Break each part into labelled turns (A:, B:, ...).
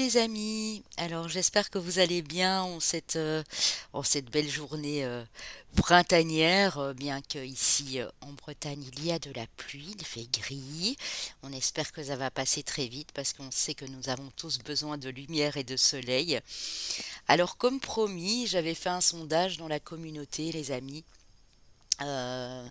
A: les amis, alors j'espère que vous allez bien en cette belle journée printanière, bien que ici en Bretagne il y a de la pluie, il fait gris. On espère que ça va passer très vite parce qu'on sait que nous avons tous besoin de lumière et de soleil. Alors comme promis, j'avais fait un sondage dans la communauté, les amis. euh,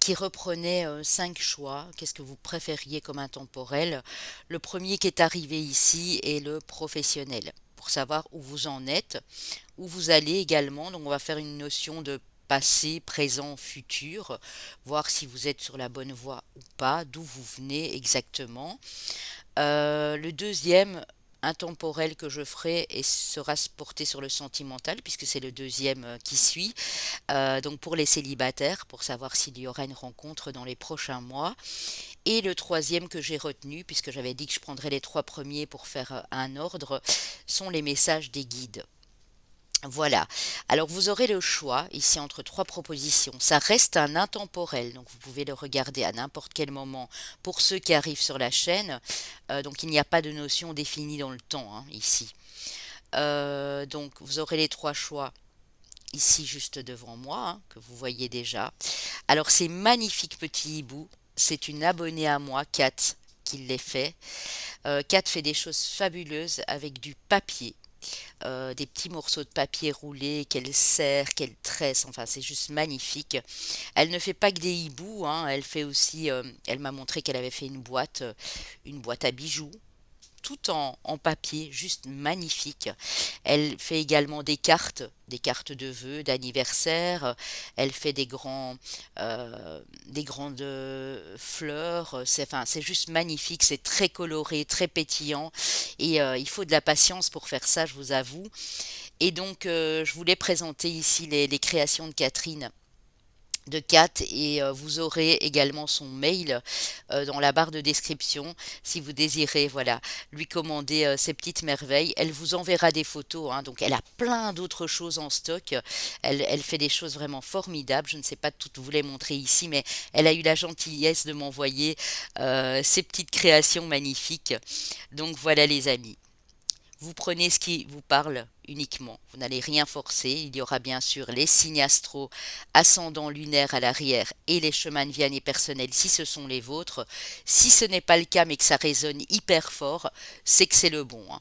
A: qui reprenait cinq choix. Qu'est-ce que vous préfériez comme intemporel? Le premier qui est arrivé ici est le professionnel, pour savoir où vous en êtes, où vous allez également. Donc on va faire une notion de passé, présent, futur, voir si vous êtes sur la bonne voie ou pas, d'où vous venez exactement. Le deuxième intemporel que je ferai et sera porté sur le sentimental puisque c'est le deuxième qui suit. Donc pour les célibataires, pour savoir s'il y aura une rencontre dans les prochains mois. Et le troisième que j'ai retenu, puisque j'avais dit que je prendrais les trois premiers pour faire un ordre, sont les messages des guides. Voilà. Alors vous aurez le choix ici entre trois propositions. Ça reste un intemporel, donc vous pouvez le regarder à n'importe quel moment pour ceux qui arrivent sur la chaîne. Donc il n'y a pas de notion définie dans le temps hein, ici. Donc vous aurez les trois choix ici juste devant moi, hein, que vous voyez déjà. Alors ces magnifiques petits hiboux, c'est une abonnée à moi, Kat, qui les fait. Kat fait des choses fabuleuses avec du papier, des petits morceaux de papier roulés qu'elle serre, qu'elle tresse, enfin c'est juste magnifique. Elle ne fait pas que des hiboux, hein, elle fait aussi, elle m'a montré qu'elle avait fait une boîte à bijoux, tout en papier, juste magnifique. Elle fait également des cartes de vœux, d'anniversaire. Elle fait des grandes fleurs. Enfin, c'est juste magnifique, c'est très coloré, très pétillant. Et il faut de la patience pour faire ça, je vous avoue. Et donc, je voulais présenter ici les créations de Catherine de Kat et vous aurez également son mail dans la barre de description si vous désirez voilà lui commander ces petites merveilles. Elle vous enverra des photos hein, donc elle a plein d'autres choses en stock. Elle fait des choses vraiment formidables. Je ne sais pas toutes vous les montrer ici, mais elle a eu la gentillesse de m'envoyer ces petites créations magnifiques. Donc voilà les amis. Vous prenez ce qui vous parle uniquement. Vous n'allez rien forcer. Il y aura bien sûr les signes astro, ascendant lunaire à l'arrière et les chemins de vie année personnels si ce sont les vôtres. Si ce n'est pas le cas mais que ça résonne hyper fort, c'est que c'est le bon, hein.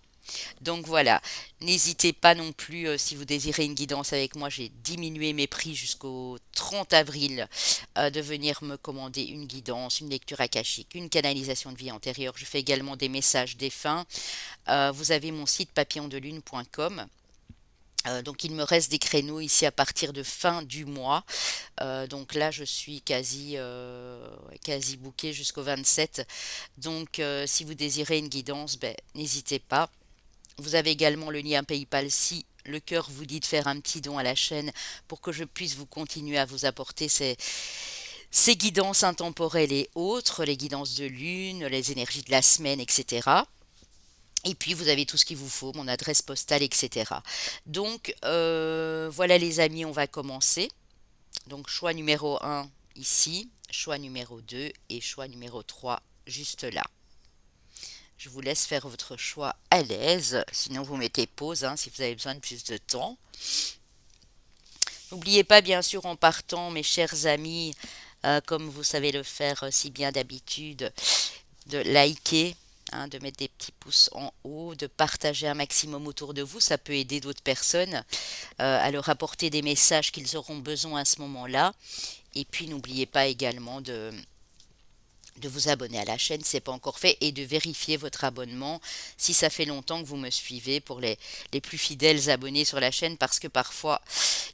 A: Donc voilà, n'hésitez pas non plus si vous désirez une guidance avec moi, j'ai diminué mes prix jusqu'au 30 avril de venir me commander une guidance, une lecture akashique, une canalisation de vie antérieure. Je fais également des messages défunts. Vous avez mon site papillondelune.com. Donc il me reste des créneaux ici à partir de fin du mois. Donc là je suis quasi bookée jusqu'au 27. Donc si vous désirez une guidance, ben, n'hésitez pas. Vous avez également le lien PayPal si le cœur vous dit de faire un petit don à la chaîne pour que je puisse vous continuer à vous apporter ces guidances intemporelles et autres, les guidances de lune, les énergies de la semaine, etc. Et puis vous avez tout ce qu'il vous faut, mon adresse postale, etc. Donc voilà les amis, on va commencer. Donc choix numéro un ici, choix numéro 2 et choix numéro 3 juste là. Je vous laisse faire votre choix à l'aise, sinon vous mettez pause hein, si vous avez besoin de plus de temps. N'oubliez pas bien sûr en partant, mes chers amis, comme vous savez le faire si bien d'habitude, de liker, hein, de mettre des petits pouces en haut, de partager un maximum autour de vous. Ça peut aider d'autres personnes à leur apporter des messages qu'ils auront besoin à ce moment-là. Et puis n'oubliez pas également de vous abonner à la chaîne si ce n'est pas encore fait et de vérifier votre abonnement si ça fait longtemps que vous me suivez pour les plus fidèles abonnés sur la chaîne parce que parfois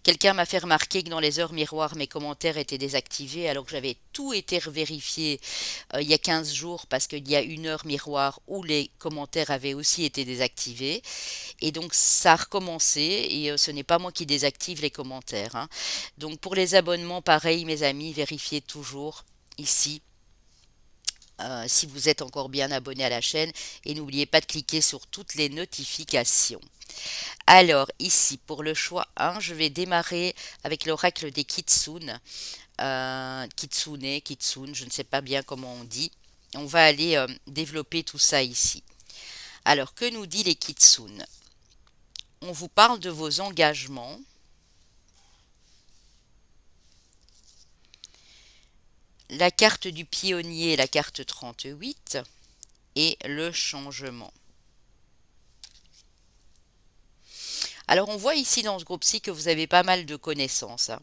A: quelqu'un m'a fait remarquer que dans les heures miroirs mes commentaires étaient désactivés alors que j'avais tout été vérifié il y a 15 jours parce qu'il y a une heure miroir où les commentaires avaient aussi été désactivés et donc ça a recommencé et ce n'est pas moi qui désactive les commentaires hein. Donc pour les abonnements pareil mes amis vérifiez toujours ici si vous êtes encore bien abonné à la chaîne et n'oubliez pas de cliquer sur toutes les notifications. Alors ici pour le choix 1, je vais démarrer avec l'oracle des Kitsune, Kitsune, je ne sais pas bien comment on dit. On va aller développer tout ça ici. Alors, que nous dit les Kitsune? On vous parle de vos engagements, la carte du pionnier, la carte 38, et le changement. Alors on voit ici dans ce groupe-ci que vous avez pas mal de connaissances, hein.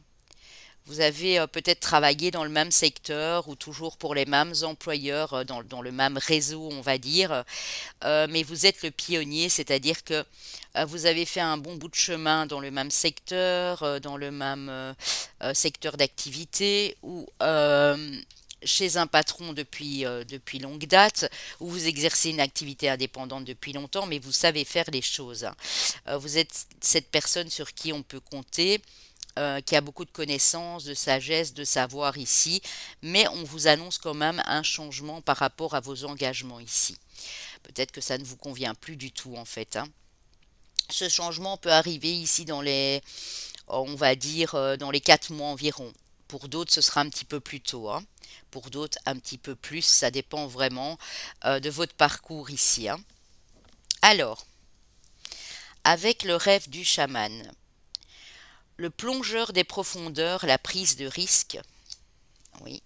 A: Vous avez peut-être travaillé dans le même secteur ou toujours pour les mêmes employeurs, dans le même réseau, on va dire, mais vous êtes le pionnier, c'est-à-dire que vous avez fait un bon bout de chemin dans le même secteur, dans le même secteur d'activité ou chez un patron depuis longue date, ou vous exercez une activité indépendante depuis longtemps, mais vous savez faire les choses, hein. Vous êtes cette personne sur qui on peut compter, qui a beaucoup de connaissances, de sagesse, de savoir ici, mais on vous annonce quand même un changement par rapport à vos engagements ici. Peut-être que ça ne vous convient plus du tout en fait, hein. Ce changement peut arriver ici on va dire, dans les 4 mois environ. Pour d'autres, ce sera un petit peu plus tôt, hein. Pour d'autres, un petit peu plus. Ça dépend vraiment de votre parcours ici, hein. Alors, avec le rêve du chaman, le plongeur des profondeurs, la prise de risque, oui.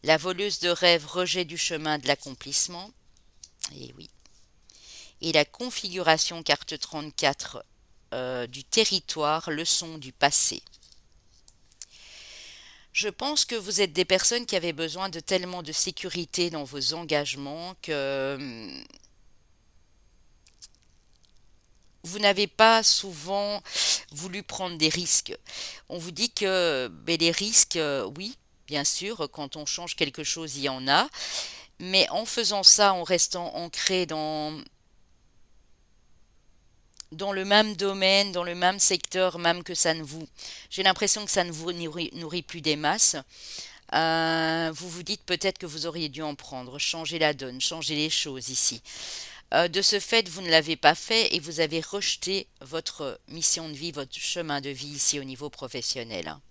A: La voleuse de rêve, rejet du chemin de l'accomplissement, et oui. Et la configuration carte 34 du territoire, leçon du passé. Je pense que vous êtes des personnes qui avaient besoin de tellement de sécurité dans vos engagements que vous n'avez pas souvent voulu prendre des risques. On vous dit que ben, les risques, oui, bien sûr, quand on change quelque chose, il y en a, mais en faisant ça, en restant ancré dans le même domaine, dans le même secteur, même que ça ne vous... J'ai l'impression que ça ne vous nourrit plus des masses. Vous vous dites peut-être que vous auriez dû en prendre, changer la donne, changer les choses ici. De ce fait, vous ne l'avez pas fait et vous avez rejeté votre mission de vie, votre chemin de vie ici au niveau professionnel, hein.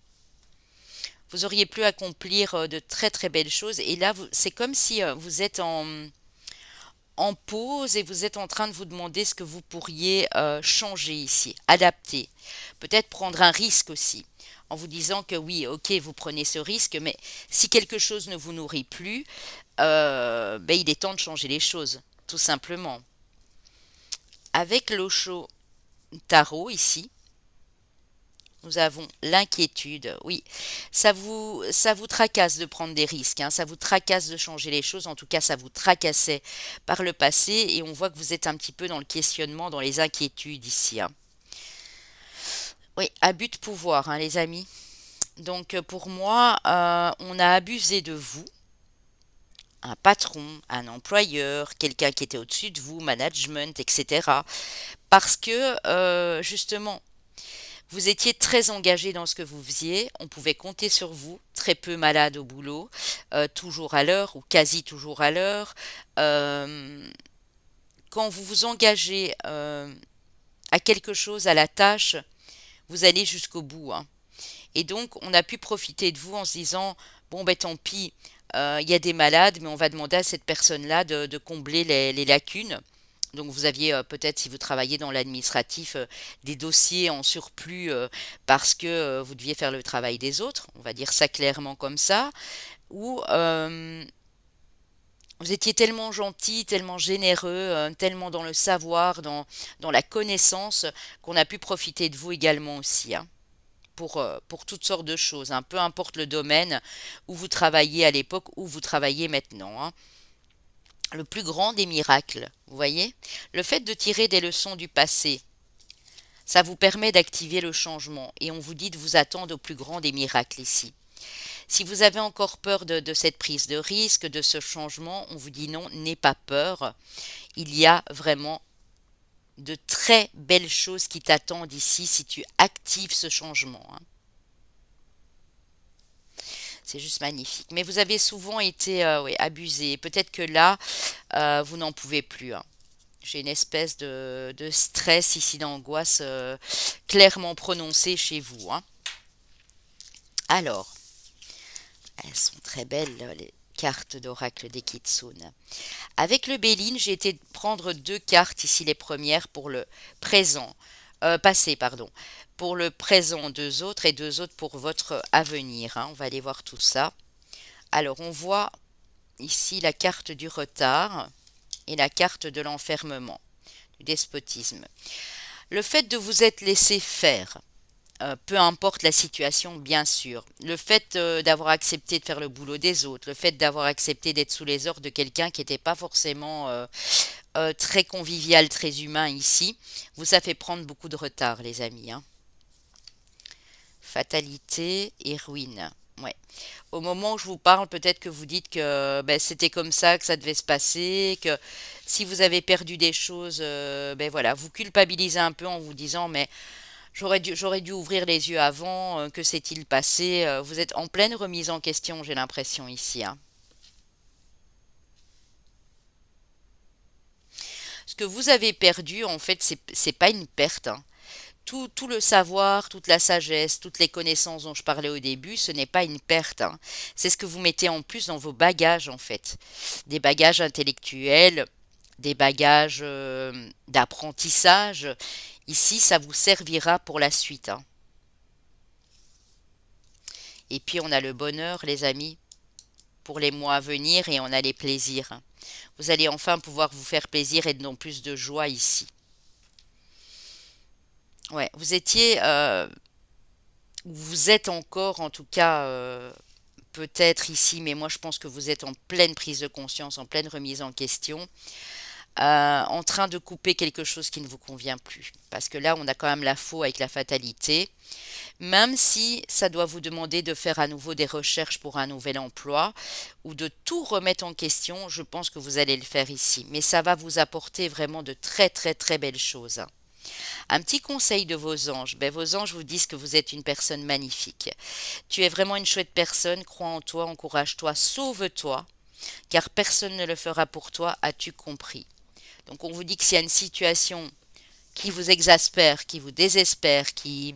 A: Vous auriez pu accomplir de très très belles choses et là, c'est comme si vous êtes en pause et vous êtes en train de vous demander ce que vous pourriez changer ici, adapter, peut-être prendre un risque aussi, en vous disant que oui, ok, vous prenez ce risque, mais si quelque chose ne vous nourrit plus, ben, il est temps de changer les choses, tout simplement. Avec l'Osho Tarot ici, nous avons l'inquiétude. Oui, ça vous tracasse de prendre des risques, hein, ça vous tracasse de changer les choses. En tout cas, ça vous tracassait par le passé et on voit que vous êtes un petit peu dans le questionnement, dans les inquiétudes ici, hein. Oui, abus de pouvoir, hein, les amis. Donc, pour moi, on a abusé de vous, un patron, un employeur, quelqu'un qui était au-dessus de vous, management, etc. Parce que, justement, vous étiez très engagé dans ce que vous faisiez, on pouvait compter sur vous, très peu malade au boulot, toujours à l'heure ou quasi toujours à l'heure. Euh, Quand vous vous engagez à quelque chose, à la tâche, vous allez jusqu'au bout, hein. Et donc, on a pu profiter de vous en se disant, bon, ben tant pis, il y a des malades, mais on va demander à cette personne-là de combler les lacunes. Donc vous aviez peut-être, si vous travaillez dans l'administratif, des dossiers en surplus parce que vous deviez faire le travail des autres, on va dire ça clairement comme ça, ou vous étiez tellement gentil, tellement généreux, tellement dans le savoir, dans la connaissance, qu'on a pu profiter de vous également aussi, hein, pour toutes sortes de choses, hein, peu importe le domaine où vous travaillez à l'époque, où vous travaillez maintenant, hein. Le plus grand des miracles, vous voyez? Le fait de tirer des leçons du passé, ça vous permet d'activer le changement et on vous dit de vous attendre au plus grand des miracles ici. Si vous avez encore peur de cette prise de risque, de ce changement, on vous dit non, n'aie pas peur. Il y a vraiment de très belles choses qui t'attendent ici si tu actives ce changement, hein. C'est juste magnifique. Mais vous avez souvent été oui, abusé. Peut-être que là, vous n'en pouvez plus, hein. J'ai une espèce de stress ici, d'angoisse clairement prononcée chez vous, hein. Alors, elles sont très belles, les Carte d'oracle des Kitsune. Avec le Béline, j'ai été prendre deux cartes ici, les premières pour le présent, passé, pardon, pour le présent, deux autres et deux autres pour votre avenir, hein. On va aller voir tout ça. Alors, on voit ici la carte du retard et la carte de l'enfermement, du despotisme. Le fait de vous être laissé faire, peu importe la situation, bien sûr. Le fait d'avoir accepté de faire le boulot des autres, le fait d'avoir accepté d'être sous les ordres de quelqu'un qui n'était pas forcément très convivial, très humain ici, vous a fait prendre beaucoup de retard, les amis, hein. Fatalité et ruine. Ouais. Au moment où je vous parle, peut-être que vous dites que ben, c'était comme ça que ça devait se passer, que si vous avez perdu des choses, ben voilà, vous culpabilisez un peu en vous disant mais j'aurais dû ouvrir les yeux avant, que s'est-il passé? Vous êtes en pleine remise en question, j'ai l'impression ici, hein. Ce que vous avez perdu, en fait, c'est pas une perte, hein. Tout le savoir, toute la sagesse, toutes les connaissances dont je parlais au début, ce n'est pas une perte, hein. C'est ce que vous mettez en plus dans vos bagages, en fait. Des bagages intellectuels, des bagages d'apprentissage. Ici, ça vous servira pour la suite, hein. Et puis, on a le bonheur, les amis, pour les mois à venir et on a les plaisirs, hein. Vous allez enfin pouvoir vous faire plaisir et dans plus de joie ici. Ouais, vous êtes encore en tout cas peut-être ici, mais moi je pense que vous êtes en pleine prise de conscience, en pleine remise en question, en train de couper quelque chose qui ne vous convient plus. Parce que là, on a quand même la faux avec la fatalité. Même si ça doit vous demander de faire à nouveau des recherches pour un nouvel emploi ou de tout remettre en question, je pense que vous allez le faire ici. Mais ça va vous apporter vraiment de très très très belles choses. Un petit conseil de vos anges. Ben, vos anges vous disent que vous êtes une personne magnifique. Tu es vraiment une chouette personne. Crois en toi, encourage-toi, sauve-toi, car personne ne le fera pour toi. As-tu compris? Donc on vous dit que s'il y a une situation qui vous exaspère, qui vous désespère, qui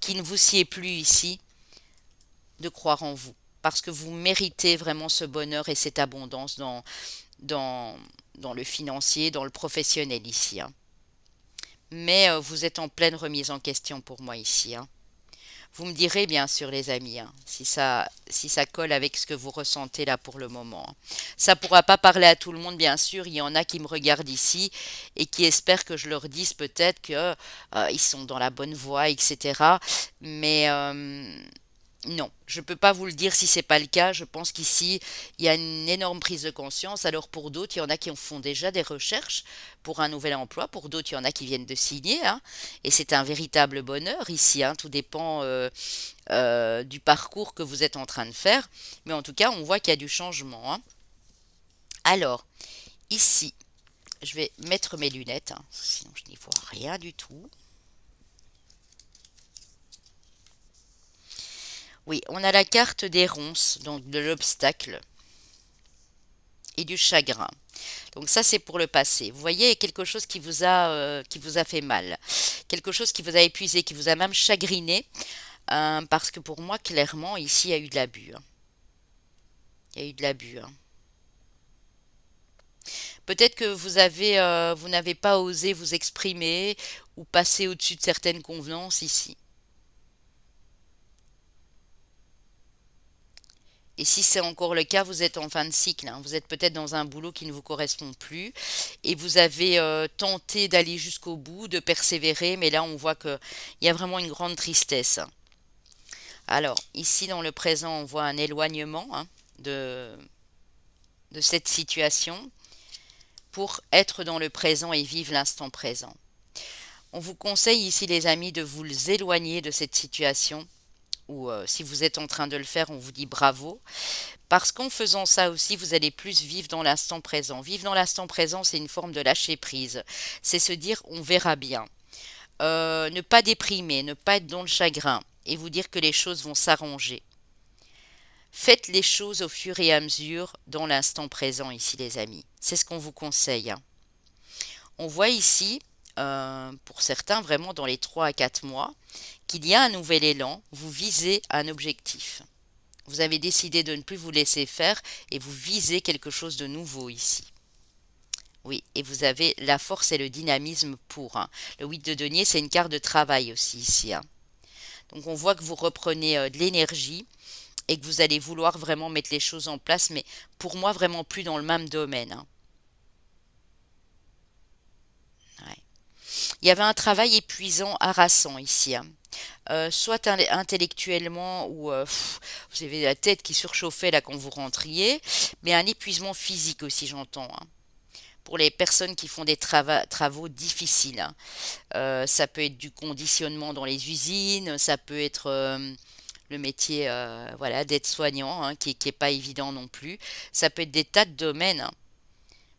A: ne vous sied plus ici, de croire en vous. Parce que vous méritez vraiment ce bonheur et cette abondance dans, dans le financier, dans le professionnel ici, hein. Mais vous êtes en pleine remise en question pour moi ici, hein. Vous me direz bien sûr les amis, hein, si ça colle avec ce que vous ressentez là pour le moment, hein. Ça pourra pas parler à tout le monde bien sûr, il y en a qui me regardent ici et qui espèrent que je leur dise peut-être que ils sont dans la bonne voie, etc. Mais non, je ne peux pas vous le dire si c'est pas le cas. Je pense qu'ici, il y a une énorme prise de conscience. Alors pour d'autres, il y en a qui en font déjà des recherches pour un nouvel emploi. Pour d'autres, il y en a qui viennent de signer, hein. Et c'est un véritable bonheur ici, hein. Tout dépend du parcours que vous êtes en train de faire. Mais en tout cas, on voit qu'il y a du changement, hein. Alors, ici, je vais mettre mes lunettes, hein, sinon je n'y vois rien du tout. Oui, on a la carte des ronces, donc de l'obstacle et du chagrin. Donc ça, c'est pour le passé. Vous voyez, quelque chose qui vous a fait mal, quelque chose qui vous a épuisé, qui vous a même chagriné, parce que pour moi, clairement, ici, il y a eu de l'abus, hein. Il y a eu de l'abus, hein. Peut-être que vous n'avez pas osé vous exprimer ou passer au-dessus de certaines convenances ici. Et si c'est encore le cas, vous êtes en fin de cycle, hein. Vous êtes peut-être dans un boulot qui ne vous correspond plus et vous avez tenté d'aller jusqu'au bout, de persévérer, mais là on voit qu'il y a vraiment une grande tristesse. Alors, ici dans le présent, on voit un éloignement, hein, de cette situation pour être dans le présent et vivre l'instant présent. On vous conseille ici les amis de vous éloigner de cette situation ou si vous êtes en train de le faire, on vous dit bravo. Parce qu'en faisant ça aussi, vous allez plus vivre dans l'instant présent. Vivre dans l'instant présent, c'est une forme de lâcher prise. C'est se dire, on verra bien. Ne pas déprimer, ne pas être dans le chagrin et vous dire que les choses vont s'arranger. Faites les choses au fur et à mesure dans l'instant présent ici, les amis. C'est ce qu'on vous conseille, hein. On voit ici, pour certains, vraiment dans les 3 à 4 mois, qu'il y a un nouvel élan. Vous visez un objectif. Vous avez décidé de ne plus vous laisser faire et vous visez quelque chose de nouveau ici. Oui, et vous avez la force et le dynamisme pour, hein. Le 8 de denier, c'est une carte de travail aussi ici, hein. Donc on voit que vous reprenez de l'énergie et que vous allez vouloir vraiment mettre les choses en place, mais pour moi vraiment plus dans le même domaine, hein. Ouais. Il y avait un travail épuisant, harassant ici, hein. Soit intellectuellement ou vous avez la tête qui surchauffait là quand vous rentriez, mais un épuisement physique aussi j'entends, hein. Pour les personnes qui font des travaux difficiles, hein. Ça peut être du conditionnement dans les usines, ça peut être le métier voilà, d'aide-soignant, hein, qui est pas évident non plus. Ça peut être des tas de domaines, hein.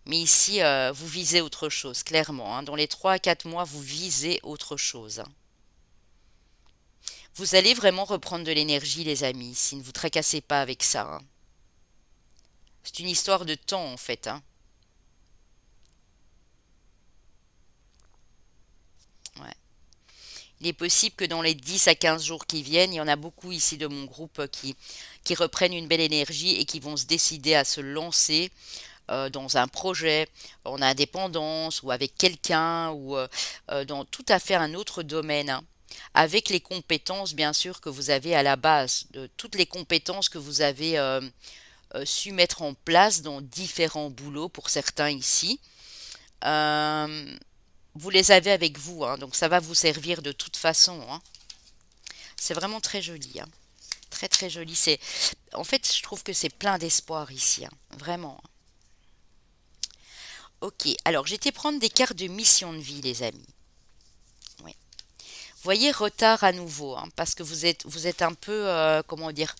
A: Mais ici, vous visez autre chose, clairement, hein. Dans les 3 à 4 mois, vous visez autre chose, hein. Vous allez vraiment reprendre de l'énergie, les amis, ici. Ne vous tracassez pas avec ça, hein. C'est une histoire de temps, en fait, hein. Ouais. Il est possible que dans les 10 à 15 jours qui viennent, il y en a beaucoup ici de mon groupe qui reprennent une belle énergie et qui vont se décider à se lancer dans un projet, en indépendance ou avec quelqu'un ou dans tout à fait un autre domaine, hein. Avec les compétences, bien sûr, que vous avez à la base, de toutes les compétences que vous avez su mettre en place dans différents boulots pour certains ici. Euh, vous les avez avec vous, hein, donc ça va vous servir de toute façon, hein. C'est vraiment très joli, hein. Très très joli. En fait, je trouve que c'est plein d'espoir ici, hein. Vraiment. Ok, alors j'étais prendre des cartes de mission de vie, les amis. Oui. Voyez retard à nouveau, hein, parce que vous êtes un peu, comment dire,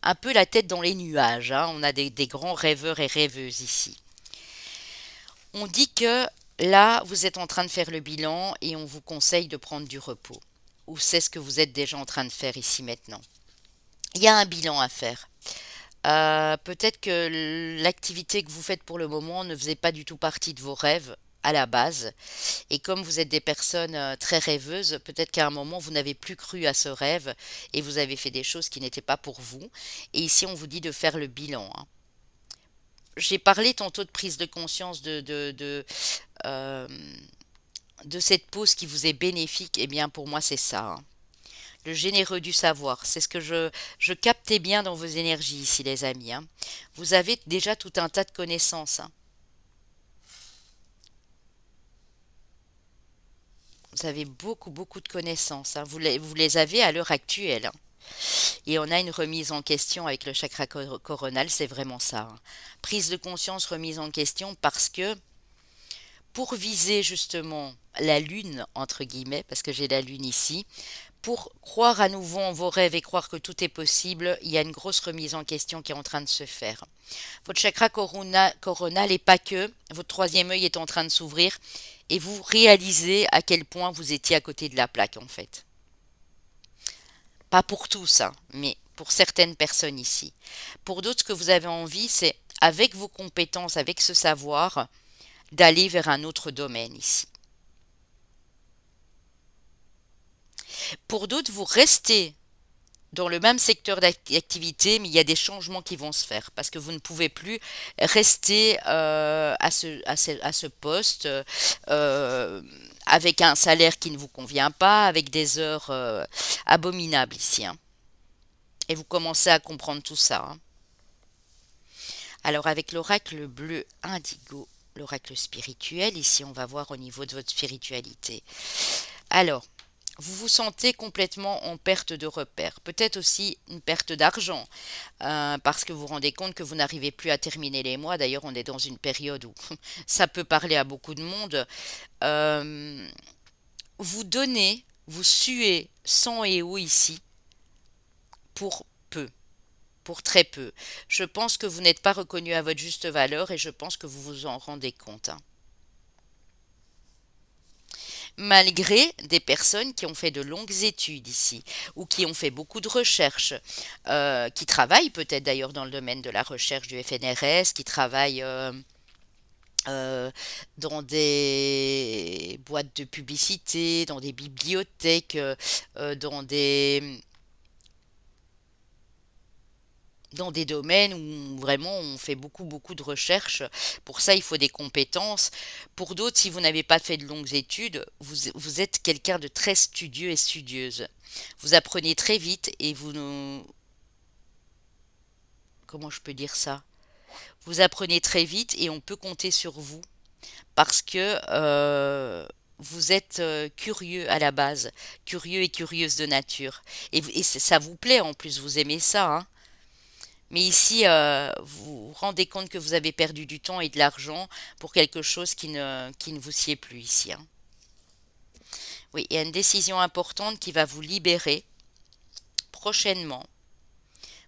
A: un peu la tête dans les nuages, hein. On a des grands rêveurs et rêveuses ici. On dit que là, vous êtes en train de faire le bilan et on vous conseille de prendre du repos. Ou c'est ce que vous êtes déjà en train de faire ici maintenant. Il y a un bilan à faire. Peut-être que l'activité que vous faites pour le moment ne faisait pas du tout partie de vos rêves à la base. Et comme vous êtes des personnes très rêveuses, peut-être qu'à un moment vous n'avez plus cru à ce rêve et vous avez fait des choses qui n'étaient pas pour vous. Et ici on vous dit de faire le bilan, hein. J'ai parlé tantôt de prise de conscience euh, de cette pause qui vous est bénéfique. Eh bien pour moi c'est ça, hein. Le généreux du savoir, c'est ce que je captais bien dans vos énergies ici les amis, hein. Vous avez déjà tout un tas de connaissances, hein. Vous avez beaucoup, beaucoup de connaissances, hein. Vous les avez à l'heure actuelle, hein. Et on a une remise en question avec le chakra coronal, c'est vraiment ça, hein. Prise de conscience, remise en question, parce que pour viser justement la lune, entre guillemets, parce que j'ai la lune ici, pour croire à nouveau en vos rêves et croire que tout est possible, il y a une grosse remise en question qui est en train de se faire. Votre chakra coronal et pas que, votre troisième œil est en train de s'ouvrir et vous réalisez à quel point vous étiez à côté de la plaque en fait. Pas pour tous, hein, mais pour certaines personnes ici. Pour d'autres, ce que vous avez envie, c'est avec vos compétences, avec ce savoir, d'aller vers un autre domaine ici. Pour d'autres, vous restez dans le même secteur d'activité, mais il y a des changements qui vont se faire parce que vous ne pouvez plus rester à ce poste euh, avec un salaire qui ne vous convient pas, avec des heures abominables ici, hein. Et vous commencez à comprendre tout ça, hein. Alors avec l'oracle bleu indigo, l'oracle spirituel, ici on va voir au niveau de votre spiritualité. Alors, vous vous sentez complètement en perte de repère, peut-être aussi une perte d'argent, parce que vous vous rendez compte que vous n'arrivez plus à terminer les mois. D'ailleurs, on est dans une période où ça peut parler à beaucoup de monde. Euh, vous donnez, vous suez sang et eau ici pour peu, pour très peu. Je pense que vous n'êtes pas reconnu à votre juste valeur et je pense que vous vous en rendez compte, hein. Malgré des personnes qui ont fait de longues études ici ou qui ont fait beaucoup de recherches, qui travaillent peut-être d'ailleurs dans le domaine de la recherche du FNRS, qui travaillent euh, dans des boîtes de publicité, dans des bibliothèques, dans des... dans des domaines où vraiment on fait beaucoup beaucoup de recherches. Pour ça, il faut des compétences. Pour d'autres, si vous n'avez pas fait de longues études, vous êtes quelqu'un de très studieux et studieuse. Vous apprenez très vite et comment je peux dire ça? Vous apprenez très vite et on peut compter sur vous parce que vous êtes curieux à la base, curieux et curieuse de nature. Et ça vous plaît en plus, vous aimez ça, hein. Mais ici, vous vous rendez compte que vous avez perdu du temps et de l'argent pour quelque chose qui ne vous sied plus ici, hein. Oui, il y a une décision importante qui va vous libérer prochainement.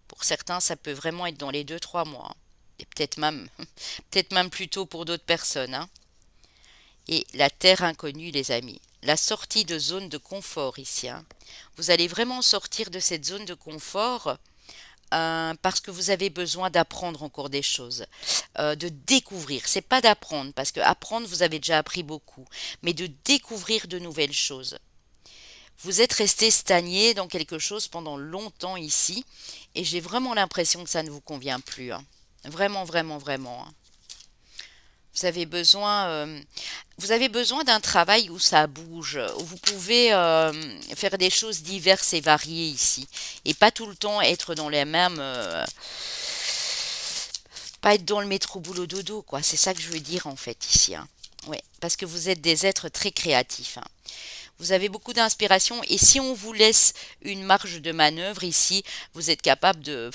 A: Pour certains, ça peut vraiment être dans les 2 3 mois, hein. Et peut-être même plus tôt pour d'autres personnes, hein. Et la terre inconnue, les amis. La sortie de zone de confort ici, hein. Vous allez vraiment sortir de cette zone de confort parce que vous avez besoin d'apprendre encore des choses, de découvrir. C'est pas d'apprendre, parce que apprendre, vous avez déjà appris beaucoup, mais de découvrir de nouvelles choses. Vous êtes resté stagné dans quelque chose pendant longtemps ici, et j'ai vraiment l'impression que ça ne vous convient plus, hein. Vraiment, vraiment, vraiment, hein. Vous avez besoin, vous avez besoin d'un travail où ça bouge, où vous pouvez faire des choses diverses et variées ici, et pas tout le temps être dans les mêmes, pas être dans le métro boulot dodo, quoi. C'est ça que je veux dire en fait ici, hein. Ouais, parce que vous êtes des êtres très créatifs, hein. Vous avez beaucoup d'inspiration et si on vous laisse une marge de manœuvre ici, vous êtes capable de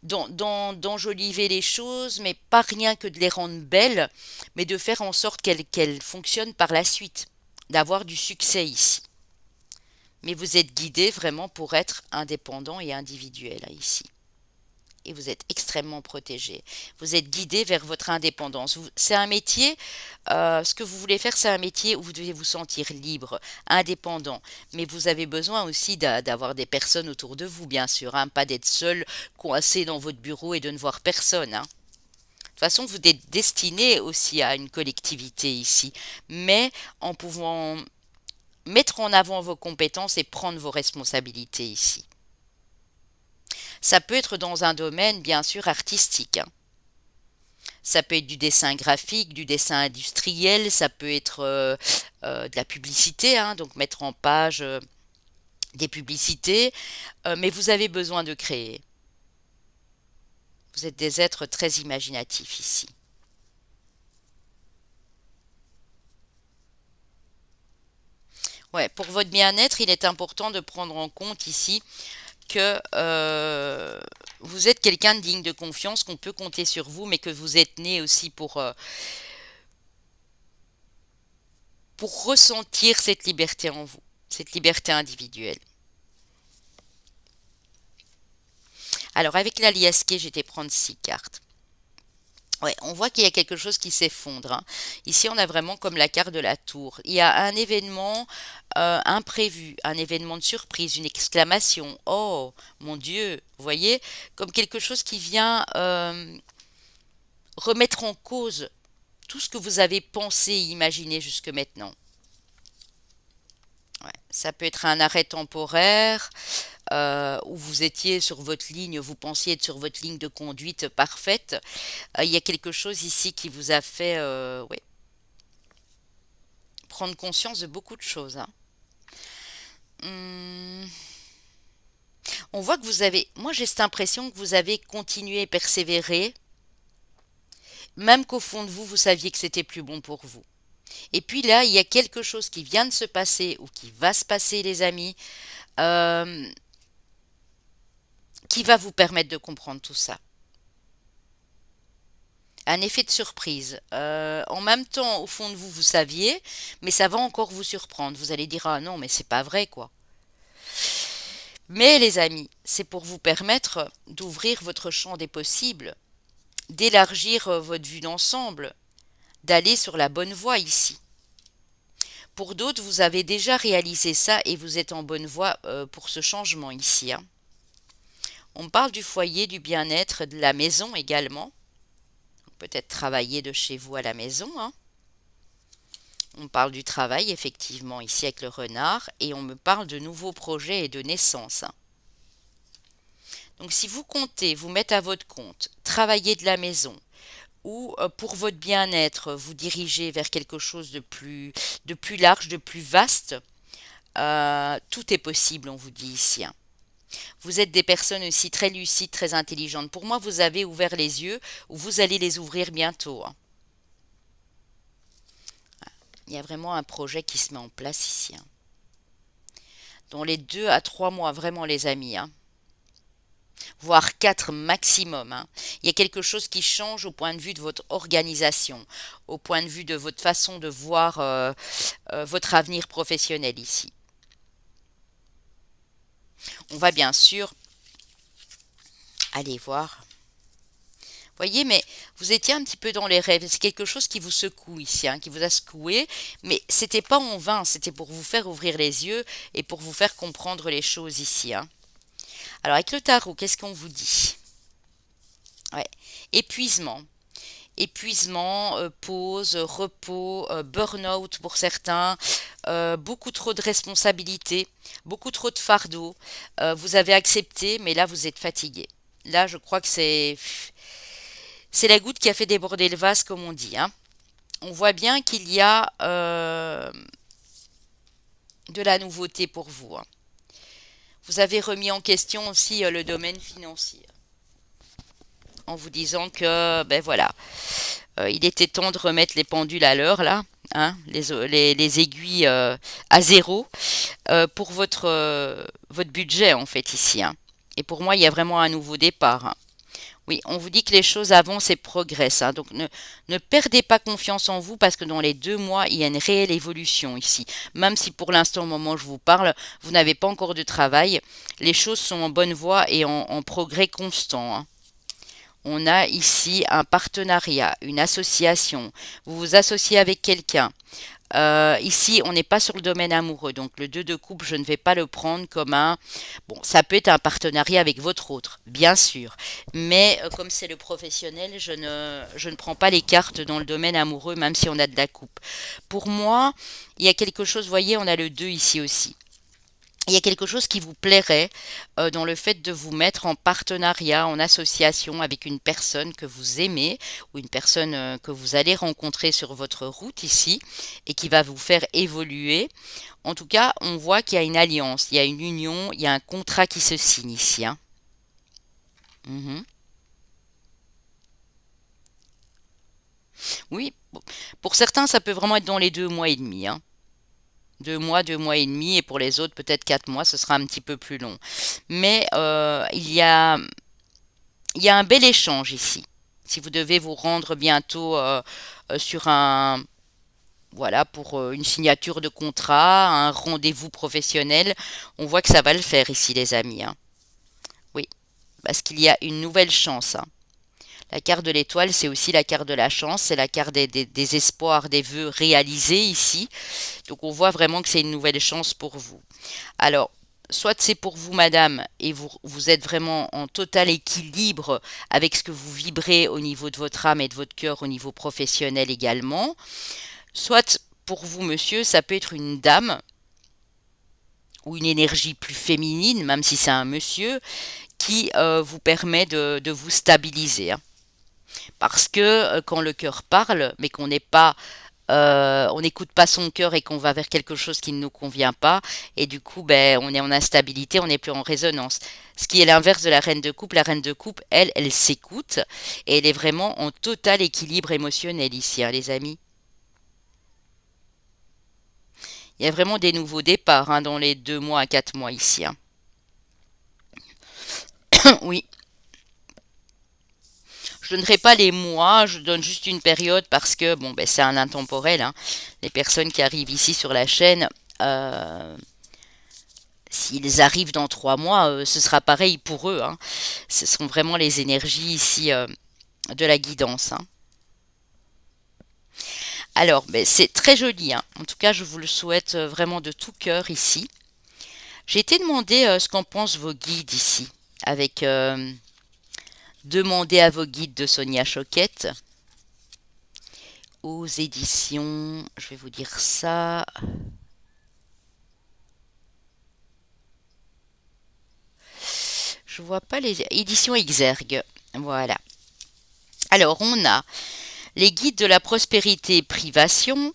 A: d'enjoliver les choses, mais pas rien que de les rendre belles, mais de faire en sorte qu'elles fonctionnent par la suite, d'avoir du succès ici. Mais vous êtes guidé vraiment pour être indépendant et individuel, hein, ici. Et vous êtes extrêmement protégé. Vous êtes guidé vers votre indépendance. C'est un métier, ce que vous voulez faire, c'est un métier où vous devez vous sentir libre, indépendant. Mais vous avez besoin aussi d'avoir des personnes autour de vous, bien sûr, hein, pas d'être seul, coincé dans votre bureau et de ne voir personne, hein. De toute façon, vous êtes destiné aussi à une collectivité ici, mais en pouvant mettre en avant vos compétences et prendre vos responsabilités ici. Ça peut être dans un domaine, bien sûr, artistique, hein. Ça peut être du dessin graphique, du dessin industriel, ça peut être de la publicité, hein, donc mettre en page des publicités, mais vous avez besoin de créer. Vous êtes des êtres très imaginatifs ici. Ouais, pour votre bien-être, il est important de prendre en compte ici que vous êtes quelqu'un de digne de confiance, qu'on peut compter sur vous, mais que vous êtes né aussi pour ressentir cette liberté en vous, cette liberté individuelle. Alors avec la liasquée, j'étais prendre 6 cartes. Ouais, on voit qu'il y a quelque chose qui s'effondre, hein. Ici, on a vraiment comme la carte de la tour. Il y a un événement imprévu, un événement de surprise, une exclamation. Oh, mon Dieu, vous voyez, comme quelque chose qui vient remettre en cause tout ce que vous avez pensé et imaginé jusque maintenant. Ouais, ça peut être un arrêt temporaire où vous étiez sur votre ligne, vous pensiez être sur votre ligne de conduite parfaite. Il y a quelque chose ici qui vous a fait ouais, prendre conscience de beaucoup de choses, hein. Hum, on voit que vous avez, moi j'ai cette impression que vous avez continué et persévéré, même qu'au fond de vous, vous saviez que c'était plus bon pour vous. Et puis là, il y a quelque chose qui vient de se passer ou qui va se passer, les amis, euh, qui va vous permettre de comprendre tout ça. Un effet de surprise. En même temps, au fond de vous, vous saviez, mais ça va encore vous surprendre. Vous allez dire, ah non, mais c'est pas vrai, quoi. Mais les amis, c'est pour vous permettre d'ouvrir votre champ des possibles, d'élargir votre vue d'ensemble, d'aller sur la bonne voie ici. Pour d'autres, vous avez déjà réalisé ça et vous êtes en bonne voie pour ce changement ici, hein. On parle du foyer, du bien-être, de la maison également. Peut-être travailler de chez vous à la maison, hein. On parle du travail effectivement ici avec le renard et on me parle de nouveaux projets et de naissance, hein. Donc si vous comptez vous mettre à votre compte, travailler de la maison, ou pour votre bien-être, vous diriger vers quelque chose de plus large, de plus vaste, tout est possible, on vous dit ici, hein. Vous êtes des personnes aussi très lucides, très intelligentes. Pour moi, vous avez ouvert les yeux, ou vous allez les ouvrir bientôt, hein. Il y a vraiment un projet qui se met en place ici, hein. Dans les 2 à 3 mois, vraiment les amis, hein. Voire 4 maximum, hein. Il y a quelque chose qui change au point de vue de votre organisation, au point de vue de votre façon de voir votre avenir professionnel ici. On va bien sûr aller voir. Voyez, mais vous étiez un petit peu dans les rêves. C'est quelque chose qui vous secoue ici, hein, qui vous a secoué, mais c'était pas en vain. C'était pour vous faire ouvrir les yeux et pour vous faire comprendre les choses ici, hein. Alors avec le tarot, qu'est-ce qu'on vous dit? Ouais. Épuisement. Épuisement, pause, repos, burn-out pour certains, beaucoup trop de responsabilités, beaucoup trop de fardeaux. Vous avez accepté, mais là vous êtes fatigué. Là, je crois que c'est la goutte qui a fait déborder le vase, comme on dit, hein. On voit bien qu'il y a de la nouveauté pour vous, hein. Vous avez remis en question aussi le domaine financier en vous disant que, ben voilà, il était temps de remettre les pendules à l'heure, là, hein, les aiguilles à zéro pour votre budget, en fait, ici, hein. Et pour moi, il y a vraiment un nouveau départ, hein. Oui, on vous dit que les choses avancent et progressent, hein. Donc ne perdez pas confiance en vous parce que dans les 2 mois, il y a une réelle évolution ici. Même si pour l'instant, au moment où je vous parle, vous n'avez pas encore de travail, les choses sont en bonne voie et en progrès constant, hein. On a ici un partenariat, une association. Vous vous associez avec quelqu'un. Ici, on n'est pas sur le domaine amoureux, donc le 2 de coupe, je ne vais pas le prendre comme un... Bon, ça peut être un partenariat avec votre autre, bien sûr, mais comme c'est le professionnel, je ne prends pas les cartes dans le domaine amoureux, même si on a de la coupe. Pour moi, il y a quelque chose, vous voyez, on a le 2 ici aussi. Il y a quelque chose qui vous plairait dans le fait de vous mettre en partenariat, en association avec une personne que vous aimez ou une personne que vous allez rencontrer sur votre route ici et qui va vous faire évoluer. En tout cas, on voit qu'il y a une alliance, il y a une union, il y a un contrat qui se signe ici, hein. Mhm. Oui, pour certains, ça peut vraiment être dans les 2 mois et demi, hein. 2 mois, 2 mois et demi, et pour les autres, peut-être 4 mois, ce sera un petit peu plus long. Mais il y a un bel échange ici. Si vous devez vous rendre bientôt sur un, voilà, pour une signature de contrat, un rendez-vous professionnel, on voit que ça va le faire ici, les amis, hein. Oui, parce qu'il y a une nouvelle chance, hein. La carte de l'étoile, c'est aussi la carte de la chance, c'est la carte des espoirs, des vœux réalisés ici. Donc on voit vraiment que c'est une nouvelle chance pour vous. Alors, soit c'est pour vous, madame, et vous êtes vraiment en total équilibre avec ce que vous vibrez au niveau de votre âme et de votre cœur au niveau professionnel également. Soit pour vous, monsieur, ça peut être une dame ou une énergie plus féminine, même si c'est un monsieur, qui vous permet de vous stabiliser, hein. Parce que quand le cœur parle, mais qu'on n'est pas on n'écoute pas son cœur et qu'on va vers quelque chose qui ne nous convient pas, et du coup, ben, on est en instabilité, on n'est plus en résonance. Ce qui est l'inverse de la reine de coupe. La reine de coupe, elle s'écoute et elle est vraiment en total équilibre émotionnel ici, hein, les amis. Il y a vraiment des nouveaux départs, hein, dans les 2 mois à 4 mois ici, hein. Oui, je ne donnerai pas les mois, je donne juste une période parce que bon, ben, c'est un intemporel, hein. Les personnes qui arrivent ici sur la chaîne, euh, s'ils arrivent dans 3 mois, ce sera pareil pour eux, hein. Ce sont vraiment les énergies ici de la guidance, hein. Alors, ben, c'est très joli, hein. En tout cas, je vous le souhaite vraiment de tout cœur ici. J'ai été demander ce qu'en pensent vos guides ici, avec Demander à vos guides de Sonia Choquette aux éditions, je vais vous dire ça, Je vois pas les éditions Exergue. Voilà. Alors, on a les guides de la prospérité privation,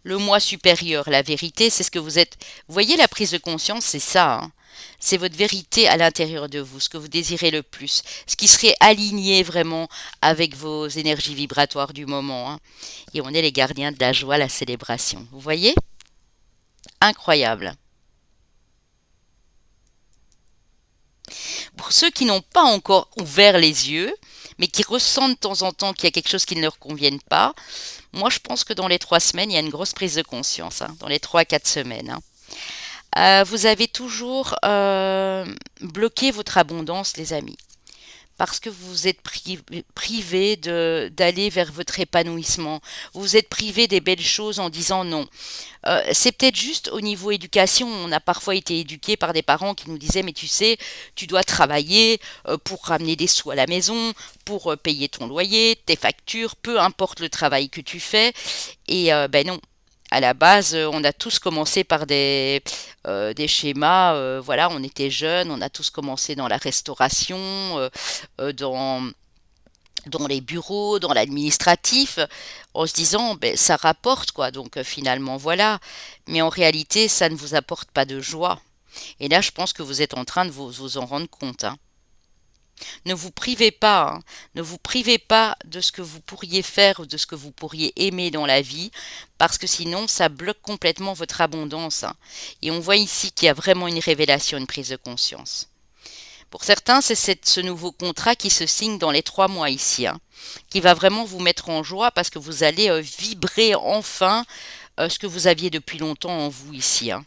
A: le moi supérieur, la vérité, c'est ce que vous êtes. Vous voyez, la prise de conscience, c'est ça, hein. C'est votre vérité à l'intérieur de vous, ce que vous désirez le plus, ce qui serait aligné vraiment avec vos énergies vibratoires du moment, hein. Et on est les gardiens de la joie, la célébration. Vous voyez? Incroyable. Pour ceux qui n'ont pas encore ouvert les yeux, mais qui ressentent de temps en temps qu'il y a quelque chose qui ne leur convienne pas, moi je pense que dans les 3 semaines, il y a une grosse prise de conscience, hein, dans les 3 à 4 semaines, hein. Vous avez toujours bloqué votre abondance, les amis, parce que vous vous êtes privé d'aller vers votre épanouissement. Vous vous êtes privé des belles choses en disant non. C'est peut-être juste au niveau éducation. On a parfois été éduqués par des parents qui nous disaient, mais tu sais, tu dois travailler pour ramener des sous à la maison, pour payer ton loyer, tes factures, peu importe le travail que tu fais. Et ben non. À la base, on a tous commencé par des schémas. Voilà, on était jeunes, on a tous commencé dans la restauration, dans les bureaux, dans l'administratif, en se disant ben, ça rapporte quoi, donc finalement voilà. Mais en réalité, ça ne vous apporte pas de joie. Et là, je pense que vous êtes en train de vous en rendre compte, hein. Ne vous privez pas, hein. Ne vous privez pas de ce que vous pourriez faire ou de ce que vous pourriez aimer dans la vie, parce que sinon, ça bloque complètement votre abondance, hein. Et on voit ici qu'il y a vraiment une révélation, une prise de conscience. Pour certains, c'est ce nouveau contrat qui se signe dans les 3 mois ici, hein, qui va vraiment vous mettre en joie parce que vous allez vibrer enfin ce que vous aviez depuis longtemps en vous ici, hein.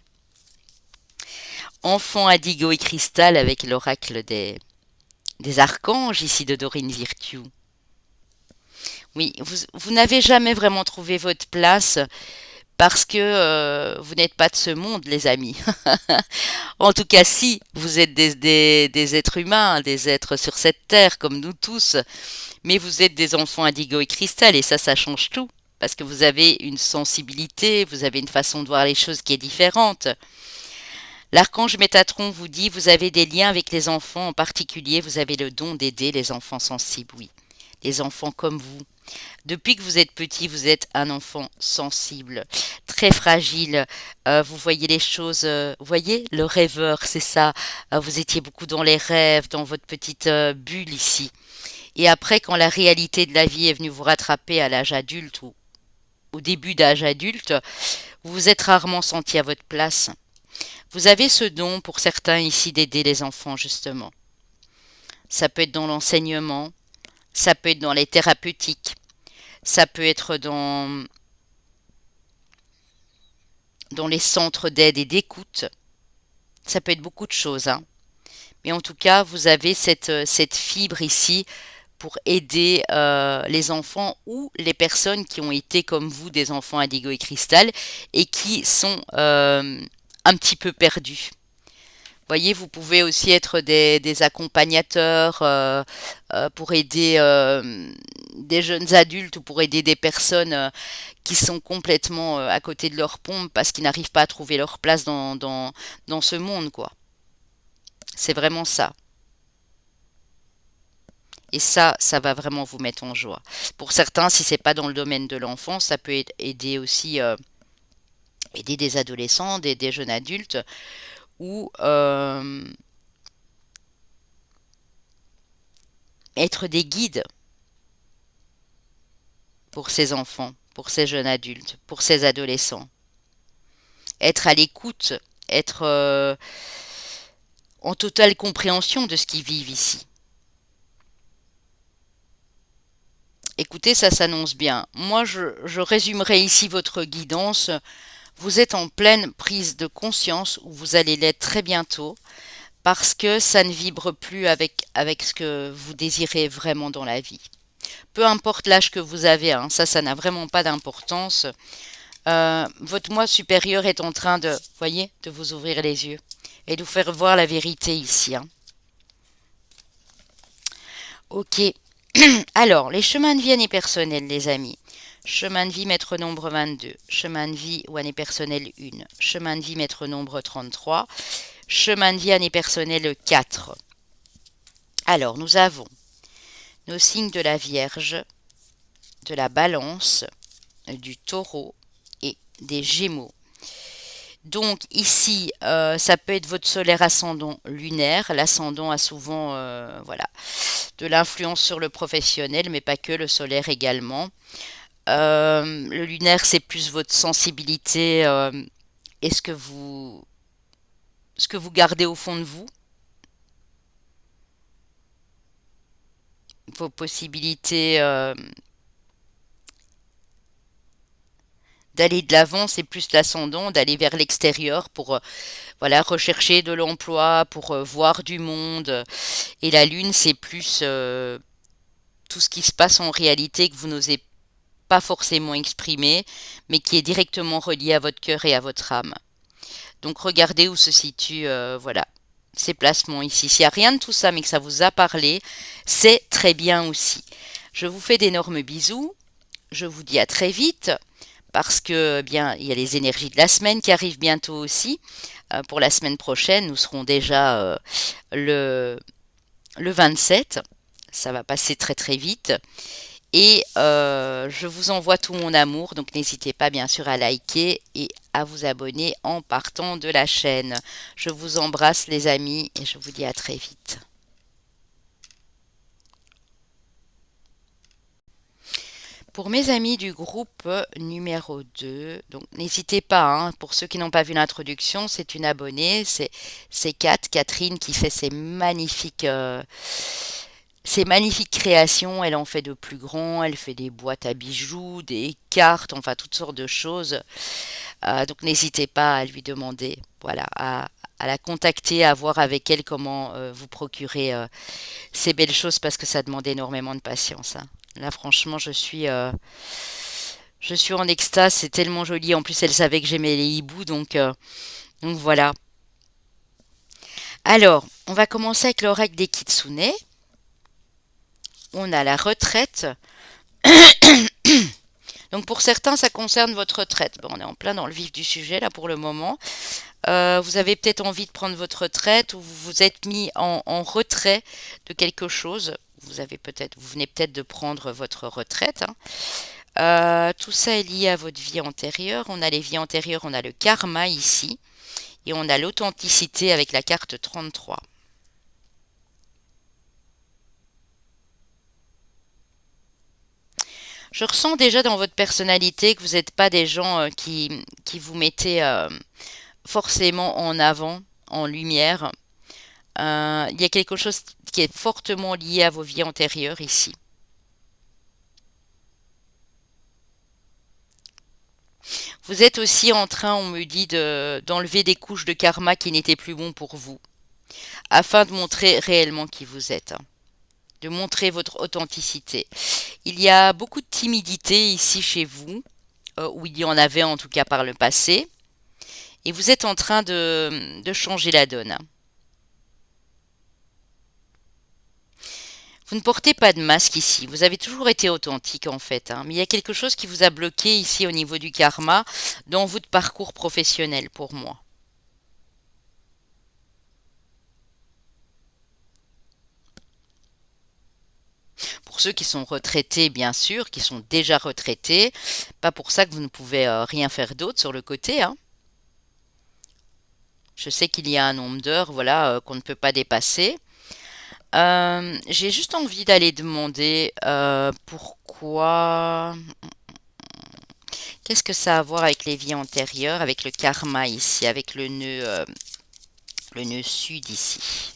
A: Enfant indigo et cristal avec l'oracle des archanges ici de Dorine Virtue. Oui, vous n'avez jamais vraiment trouvé votre place parce que vous n'êtes pas de ce monde, les amis. En tout cas, si, vous êtes des êtres humains, des êtres sur cette terre comme nous tous, mais vous êtes des enfants indigo et cristal et ça change tout. Parce que vous avez une sensibilité, vous avez une façon de voir les choses qui est différente. L'archange Métatron vous dit, vous avez des liens avec les enfants, en particulier, vous avez le don d'aider les enfants sensibles, oui. Les enfants comme vous. Depuis que vous êtes petit, vous êtes un enfant sensible, très fragile. Vous voyez les choses, vous voyez, le rêveur, c'est ça. Vous étiez beaucoup dans les rêves, dans votre petite bulle ici. Et après, quand la réalité de la vie est venue vous rattraper à l'âge adulte ou au début d'âge adulte, vous vous êtes rarement senti à votre place. Vous avez ce don pour certains ici d'aider les enfants, justement. Ça peut être dans l'enseignement, ça peut être dans les thérapeutiques, ça peut être dans les centres d'aide et d'écoute. Ça peut être beaucoup de choses, hein. Mais en tout cas, vous avez cette fibre ici pour aider les enfants ou les personnes qui ont été comme vous des enfants indigo et cristal et qui sont un petit peu perdus. Voyez, vous pouvez aussi être des accompagnateurs pour aider des jeunes adultes ou pour aider des personnes qui sont complètement à côté de leur pompe parce qu'ils n'arrivent pas à trouver leur place dans ce monde, quoi. C'est vraiment ça. Et ça va vraiment vous mettre en joie. Pour certains, si c'est pas dans le domaine de l'enfance, ça peut aider aussi aider des adolescents, des jeunes adultes ou être des guides pour ces enfants, pour ces jeunes adultes, pour ces adolescents. Être à l'écoute, être en totale compréhension de ce qu'ils vivent ici. Écoutez, ça s'annonce bien. Moi, je résumerai ici votre guidance. Vous êtes en pleine prise de conscience, où vous allez l'être très bientôt, parce que ça ne vibre plus avec ce que vous désirez vraiment dans la vie. Peu importe l'âge que vous avez, hein, ça n'a vraiment pas d'importance. Votre moi supérieur est en train de, voyez, de vous ouvrir les yeux et de vous faire voir la vérité ici, hein. Ok. Alors, les chemins de vie année personnelle, les amis. Chemin de vie maître nombre 22. Chemin de vie ou année personnelle 1. Chemin de vie maître nombre 33. chemin de vie année personnelle 4. Alors, nous avons nos signes de la Vierge, de la Balance, du Taureau et des Gémeaux. Donc ici, ça peut être votre solaire ascendant lunaire. L'ascendant a souvent voilà, de l'influence sur le professionnel, mais pas que, le solaire également. Le lunaire, c'est plus votre sensibilité et ce que vous gardez au fond de vous, vos possibilités d'aller de l'avant, c'est plus l'ascendant, d'aller vers l'extérieur pour voilà, rechercher de l'emploi, pour voir du monde. Et la lune, c'est plus tout ce qui se passe en réalité que vous n'osez pas forcément exprimer, mais qui est directement relié à votre cœur et à votre âme. Donc regardez où se situent voilà, ces placements ici. S'il n'y a rien de tout ça, mais que ça vous a parlé, c'est très bien aussi. Je vous fais d'énormes bisous. Je vous dis à très vite parce que bien il y a les énergies de la semaine qui arrivent bientôt aussi. Pour la semaine prochaine, nous serons déjà le, le 27. Ça va passer très très vite. Et je vous envoie tout mon amour, donc n'hésitez pas bien sûr à liker et à vous abonner en partant de la chaîne. Je vous embrasse les amis et je vous dis à très vite. Pour mes amis du groupe numéro 2, donc n'hésitez pas, hein, pour ceux qui n'ont pas vu l'introduction, c'est une abonnée, c'est Catherine qui fait ces magnifiques créations. Elle en fait de plus grands, elle fait des boîtes à bijoux, des cartes, enfin toutes sortes de choses. Donc n'hésitez pas à lui demander, voilà, à la contacter, à voir avec elle comment vous procurer ces belles choses parce que ça demande énormément de patience, hein. Là, franchement, je suis en extase. C'est tellement joli. En plus, elle savait que j'aimais les hiboux, donc voilà. Alors, on va commencer avec l'oracle des Kitsune. On a la retraite. Donc pour certains, ça concerne votre retraite. Bon, on est en plein dans le vif du sujet là pour le moment. Vous avez peut-être envie de prendre votre retraite ou vous vous êtes mis en retrait de quelque chose. Vous venez peut-être de prendre votre retraite, hein. Tout ça est lié à votre vie antérieure. On a les vies antérieures, on a le karma ici et on a l'authenticité avec la carte 33. Je ressens déjà dans votre personnalité que vous n'êtes pas des gens qui vous mettez forcément en avant, en lumière. Il y a quelque chose qui est fortement lié à vos vies antérieures ici. Vous êtes aussi en train, on me dit, d'enlever des couches de karma qui n'étaient plus bons pour vous, afin de montrer réellement qui vous êtes, hein, de montrer votre authenticité. Il y a beaucoup de timidité ici chez vous, ou il y en avait en tout cas par le passé, et vous êtes en train de changer la donne, hein. Vous ne portez pas de masque ici, vous avez toujours été authentique en fait, hein, mais il y a quelque chose qui vous a bloqué ici au niveau du karma dans votre parcours professionnel pour moi. Pour ceux qui sont retraités, bien sûr, qui sont déjà retraités, pas pour ça que vous ne pouvez rien faire d'autre sur le côté, hein. Je sais qu'il y a un nombre d'heures, voilà, qu'on ne peut pas dépasser. J'ai juste envie d'aller demander pourquoi. Qu'est-ce que ça a à voir avec les vies antérieures, avec le karma ici, avec le nœud sud ici.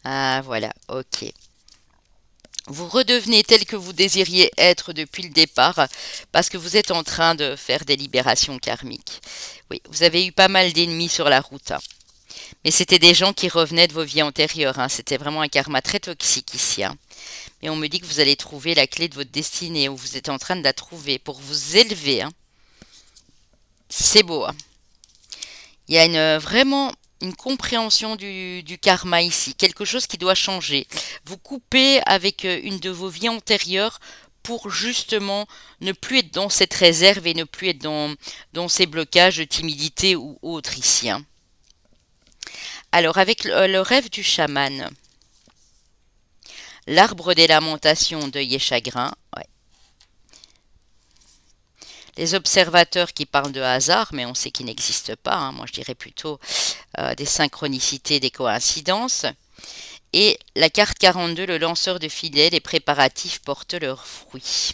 A: Ah voilà, ok. Vous redevenez tel que vous désiriez être depuis le départ parce que vous êtes en train de faire des libérations karmiques. Oui, vous avez eu pas mal d'ennemis sur la route, hein. Mais c'était des gens qui revenaient de vos vies antérieures, hein. C'était vraiment un karma très toxique ici, hein. Mais on me dit que vous allez trouver la clé de votre destinée ou vous êtes en train de la trouver pour vous élever, hein. C'est beau, hein. Il y a vraiment une compréhension du karma ici, quelque chose qui doit changer. Vous coupez avec une de vos vies antérieures pour justement ne plus être dans cette réserve et ne plus être dans ces blocages de timidité ou autre ici, hein. Alors avec le rêve du chaman, l'arbre des lamentations, deuil et chagrin, ouais. Les observateurs qui parlent de hasard, mais on sait qu'il n'existe pas, hein. Moi je dirais plutôt des synchronicités, des coïncidences. Et la carte 42, le lanceur de filets, les préparatifs portent leurs fruits.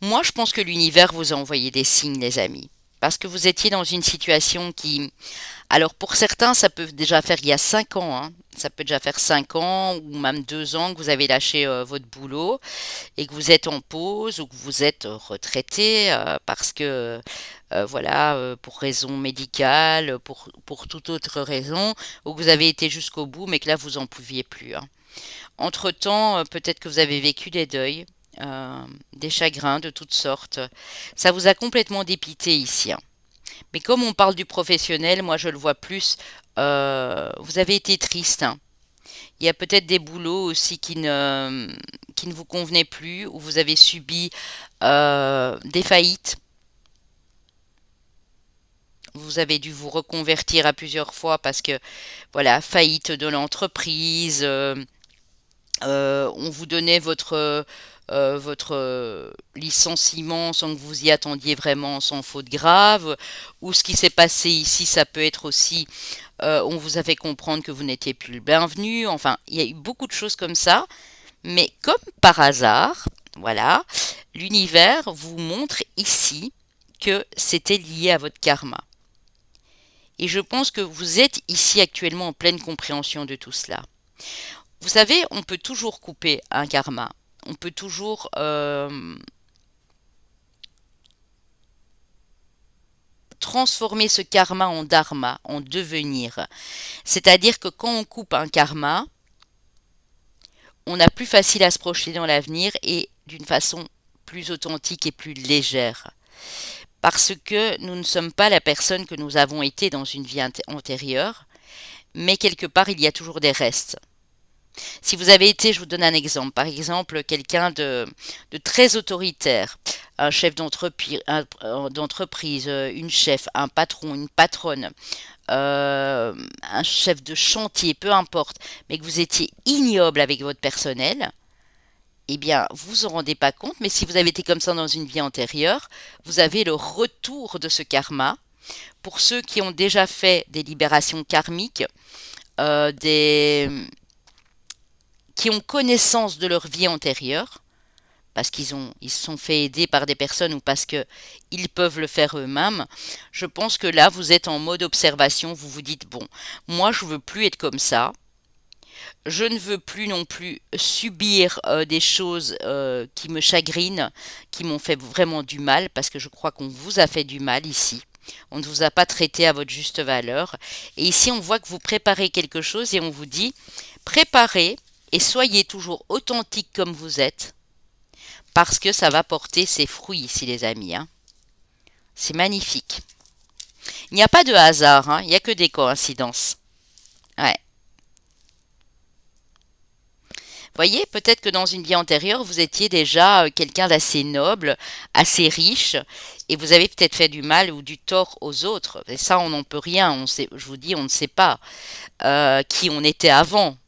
A: Moi, je pense que l'univers vous a envoyé des signes, les amis. Parce que vous étiez dans une situation qui... Alors, pour certains, ça peut déjà faire il y a 5 ans, hein. Ça peut déjà faire 5 ans ou même 2 ans que vous avez lâché votre boulot et que vous êtes en pause ou que vous êtes retraité parce que, voilà, pour raison médicale, pour toute autre raison, ou que vous avez été jusqu'au bout, mais que là, vous en pouviez plus, hein. Entre-temps, peut-être que vous avez vécu des deuils, des chagrins de toutes sortes. Ça vous a complètement dépité ici, hein. Mais comme on parle du professionnel, moi je le vois plus. Vous avez été triste, hein. Il y a peut-être des boulots aussi qui ne vous convenaient plus, ou vous avez subi des faillites. Vous avez dû vous reconvertir à plusieurs fois parce que, voilà, faillite de l'entreprise. On vous donnait votre licenciement sans que vous y attendiez vraiment, sans faute grave, ou ce qui s'est passé ici, ça peut être aussi, on vous a fait comprendre que vous n'étiez plus le bienvenu, enfin, il y a eu beaucoup de choses comme ça, mais comme par hasard, voilà, l'univers vous montre ici que c'était lié à votre karma. Et je pense que vous êtes ici actuellement en pleine compréhension de tout cela. Vous savez, on peut toujours couper un karma. On peut toujours transformer ce karma en dharma, en devenir. C'est-à-dire que quand on coupe un karma, on a plus facile à se projeter dans l'avenir et d'une façon plus authentique et plus légère. Parce que nous ne sommes pas la personne que nous avons été dans une vie antérieure, mais quelque part il y a toujours des restes. Si vous avez été, je vous donne un exemple, par exemple quelqu'un de très autoritaire, un chef d'entreprise, une chef, un patron, une patronne, un chef de chantier, peu importe, mais que vous étiez ignoble avec votre personnel, eh bien, vous vous en rendez pas compte, mais si vous avez été comme ça dans une vie antérieure, vous avez le retour de ce karma. Pour ceux qui ont déjà fait des libérations karmiques, des qui ont connaissance de leur vie antérieure, parce ils se sont fait aider par des personnes ou parce que ils peuvent le faire eux-mêmes, je pense que là, vous êtes en mode observation, vous vous dites, bon, moi, je veux plus être comme ça, je ne veux plus non plus subir des choses qui me chagrinent, qui m'ont fait vraiment du mal, parce que je crois qu'on vous a fait du mal ici. On ne vous a pas traité à votre juste valeur. Et ici, on voit que vous préparez quelque chose et on vous dit, préparez et soyez toujours authentique comme vous êtes, parce que ça va porter ses fruits ici, les amis, hein. C'est magnifique. Il n'y a pas de hasard, hein. Il n'y a que des coïncidences. Ouais. Voyez, peut-être que dans une vie antérieure, vous étiez déjà quelqu'un d'assez noble, assez riche, et vous avez peut-être fait du mal ou du tort aux autres. Et ça, on n'en peut rien. On sait, je vous dis, on ne sait pas qui on était avant.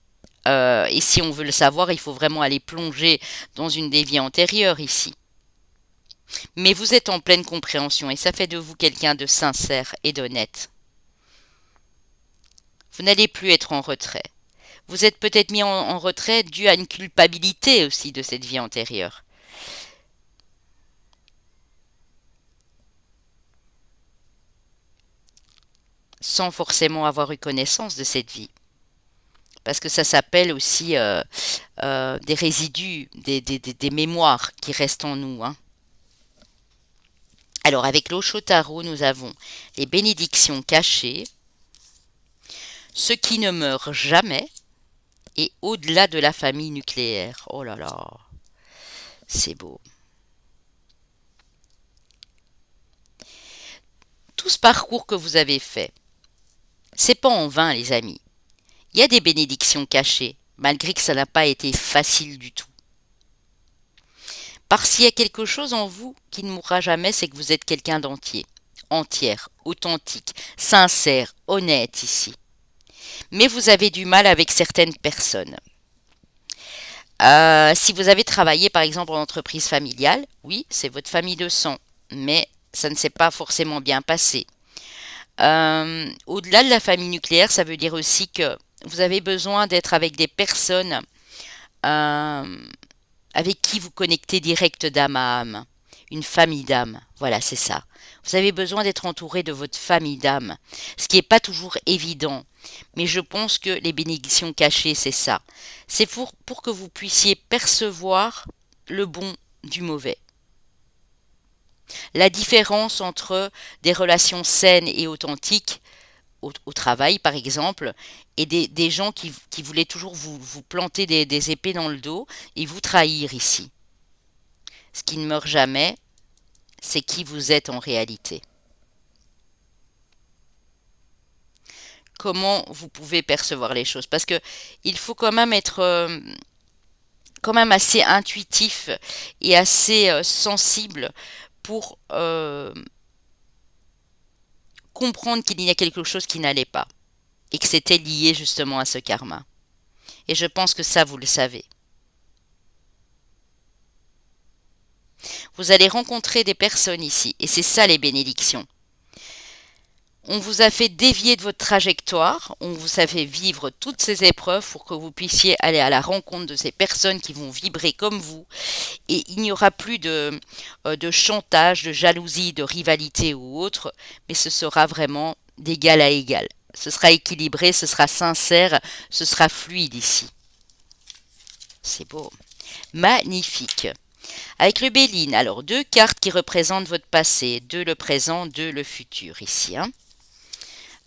A: Et si on veut le savoir, il faut vraiment aller plonger dans une des vies antérieures ici. Mais vous êtes en pleine compréhension et ça fait de vous quelqu'un de sincère et d'honnête. Vous n'allez plus être en retrait. Vous êtes peut-être mis en retrait dû à une culpabilité aussi de cette vie antérieure. Sans forcément avoir eu connaissance de cette vie. Parce que ça s'appelle aussi des résidus, des mémoires qui restent en nous, hein. Alors avec l'Oshotaro, nous avons les bénédictions cachées, ce qui ne meurt jamais, et au-delà de la famille nucléaire. Oh là là, c'est beau. Tout ce parcours que vous avez fait, C'est pas en vain, les amis. Il y a des bénédictions cachées, malgré que ça n'a pas été facile du tout. Parce qu'il y a quelque chose en vous qui ne mourra jamais, c'est que vous êtes quelqu'un d'entier, entière, authentique, sincère, honnête ici. Mais vous avez du mal avec certaines personnes. Si vous avez travaillé par exemple en entreprise familiale, oui, c'est votre famille de sang, mais ça ne s'est pas forcément bien passé. Au-delà de la famille nucléaire, ça veut dire aussi que vous avez besoin d'être avec des personnes euh, avec qui vous connectez direct d'âme à âme. Une famille d'âme, voilà, c'est ça. Vous avez besoin d'être entouré de votre famille d'âme, ce qui n'est pas toujours évident. Mais je pense que les bénédictions cachées, c'est ça. C'est pour que vous puissiez percevoir le bon du mauvais. La différence entre des relations saines et authentiques, au travail par exemple, et des gens qui voulaient toujours vous planter des épées dans le dos et vous trahir ici. Ce qui ne meurt jamais, c'est qui vous êtes en réalité. Comment vous pouvez percevoir les choses. Parce que il faut quand même être quand même assez intuitif et assez sensible pour comprendre qu'il y a quelque chose qui n'allait pas et que c'était lié justement à ce karma. Et je pense que ça, vous le savez. Vous allez rencontrer des personnes ici et c'est ça les bénédictions. On vous a fait dévier de votre trajectoire, on vous a fait vivre toutes ces épreuves pour que vous puissiez aller à la rencontre de ces personnes qui vont vibrer comme vous. Et il n'y aura plus de chantage, de jalousie, de rivalité ou autre, mais ce sera vraiment d'égal à égal. Ce sera équilibré, ce sera sincère, ce sera fluide ici. C'est beau. Magnifique. Avec le Béline, alors deux cartes qui représentent votre passé, deux le présent, deux le futur ici.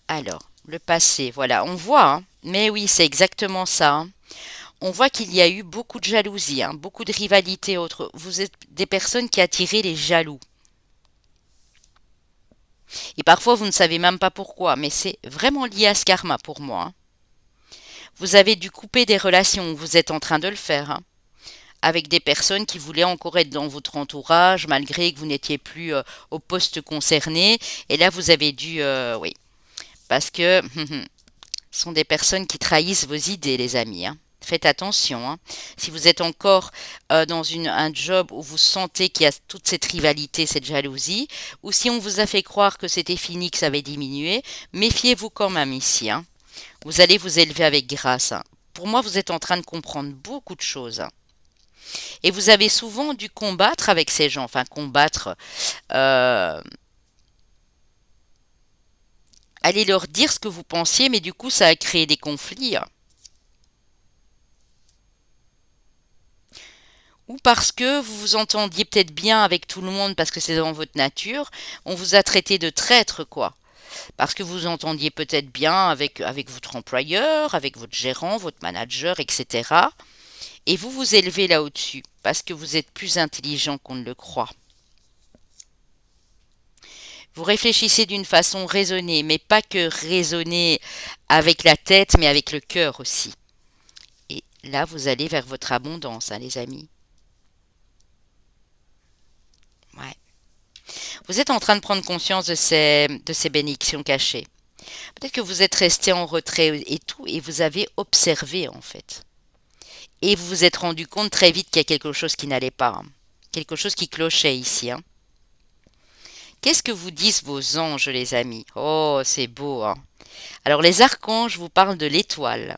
A: Alors, le passé, voilà, on voit, mais oui, c'est exactement ça. On voit qu'il y a eu beaucoup de jalousie, beaucoup de rivalité autre. Vous êtes des personnes qui attirez les jaloux. Et parfois, vous ne savez même pas pourquoi, mais c'est vraiment lié à ce karma pour moi. Vous avez dû couper des relations, vous êtes en train de le faire, avec des personnes qui voulaient encore être dans votre entourage, malgré que vous n'étiez plus au poste concerné. Et là, vous avez dû, oui, parce que ce sont des personnes qui trahissent vos idées, les amis. Faites attention. Si vous êtes encore dans un job où vous sentez qu'il y a toute cette rivalité, cette jalousie, ou si on vous a fait croire que c'était fini, que ça avait diminué, méfiez-vous quand même ici. Vous allez vous élever avec grâce. Pour moi, vous êtes en train de comprendre beaucoup de choses. Et vous avez souvent dû combattre avec ces gens. Enfin, combattre. euh, Allez leur dire ce que vous pensiez, mais du coup, ça a créé des conflits. Ou parce que vous vous entendiez peut-être bien avec tout le monde parce que c'est dans votre nature, on vous a traité de traître, quoi. Parce que vous vous entendiez peut-être bien avec votre employeur, avec votre gérant, votre manager, etc. Et vous vous élevez là au-dessus parce que vous êtes plus intelligent qu'on ne le croit. Vous réfléchissez d'une façon raisonnée, mais pas que raisonnée avec la tête, mais avec le cœur aussi. Et là, vous allez vers votre abondance, les amis. Ouais. Vous êtes en train de prendre conscience de ces bénédictions cachées. Peut-être que vous êtes resté en retrait et tout, et vous avez observé en fait. Et vous vous êtes rendu compte très vite qu'il y a quelque chose qui n'allait pas. Quelque chose qui clochait ici. Qu'est-ce que vous disent vos anges, les amis? Oh, c'est beau. Alors les archanges vous parlent de l'étoile.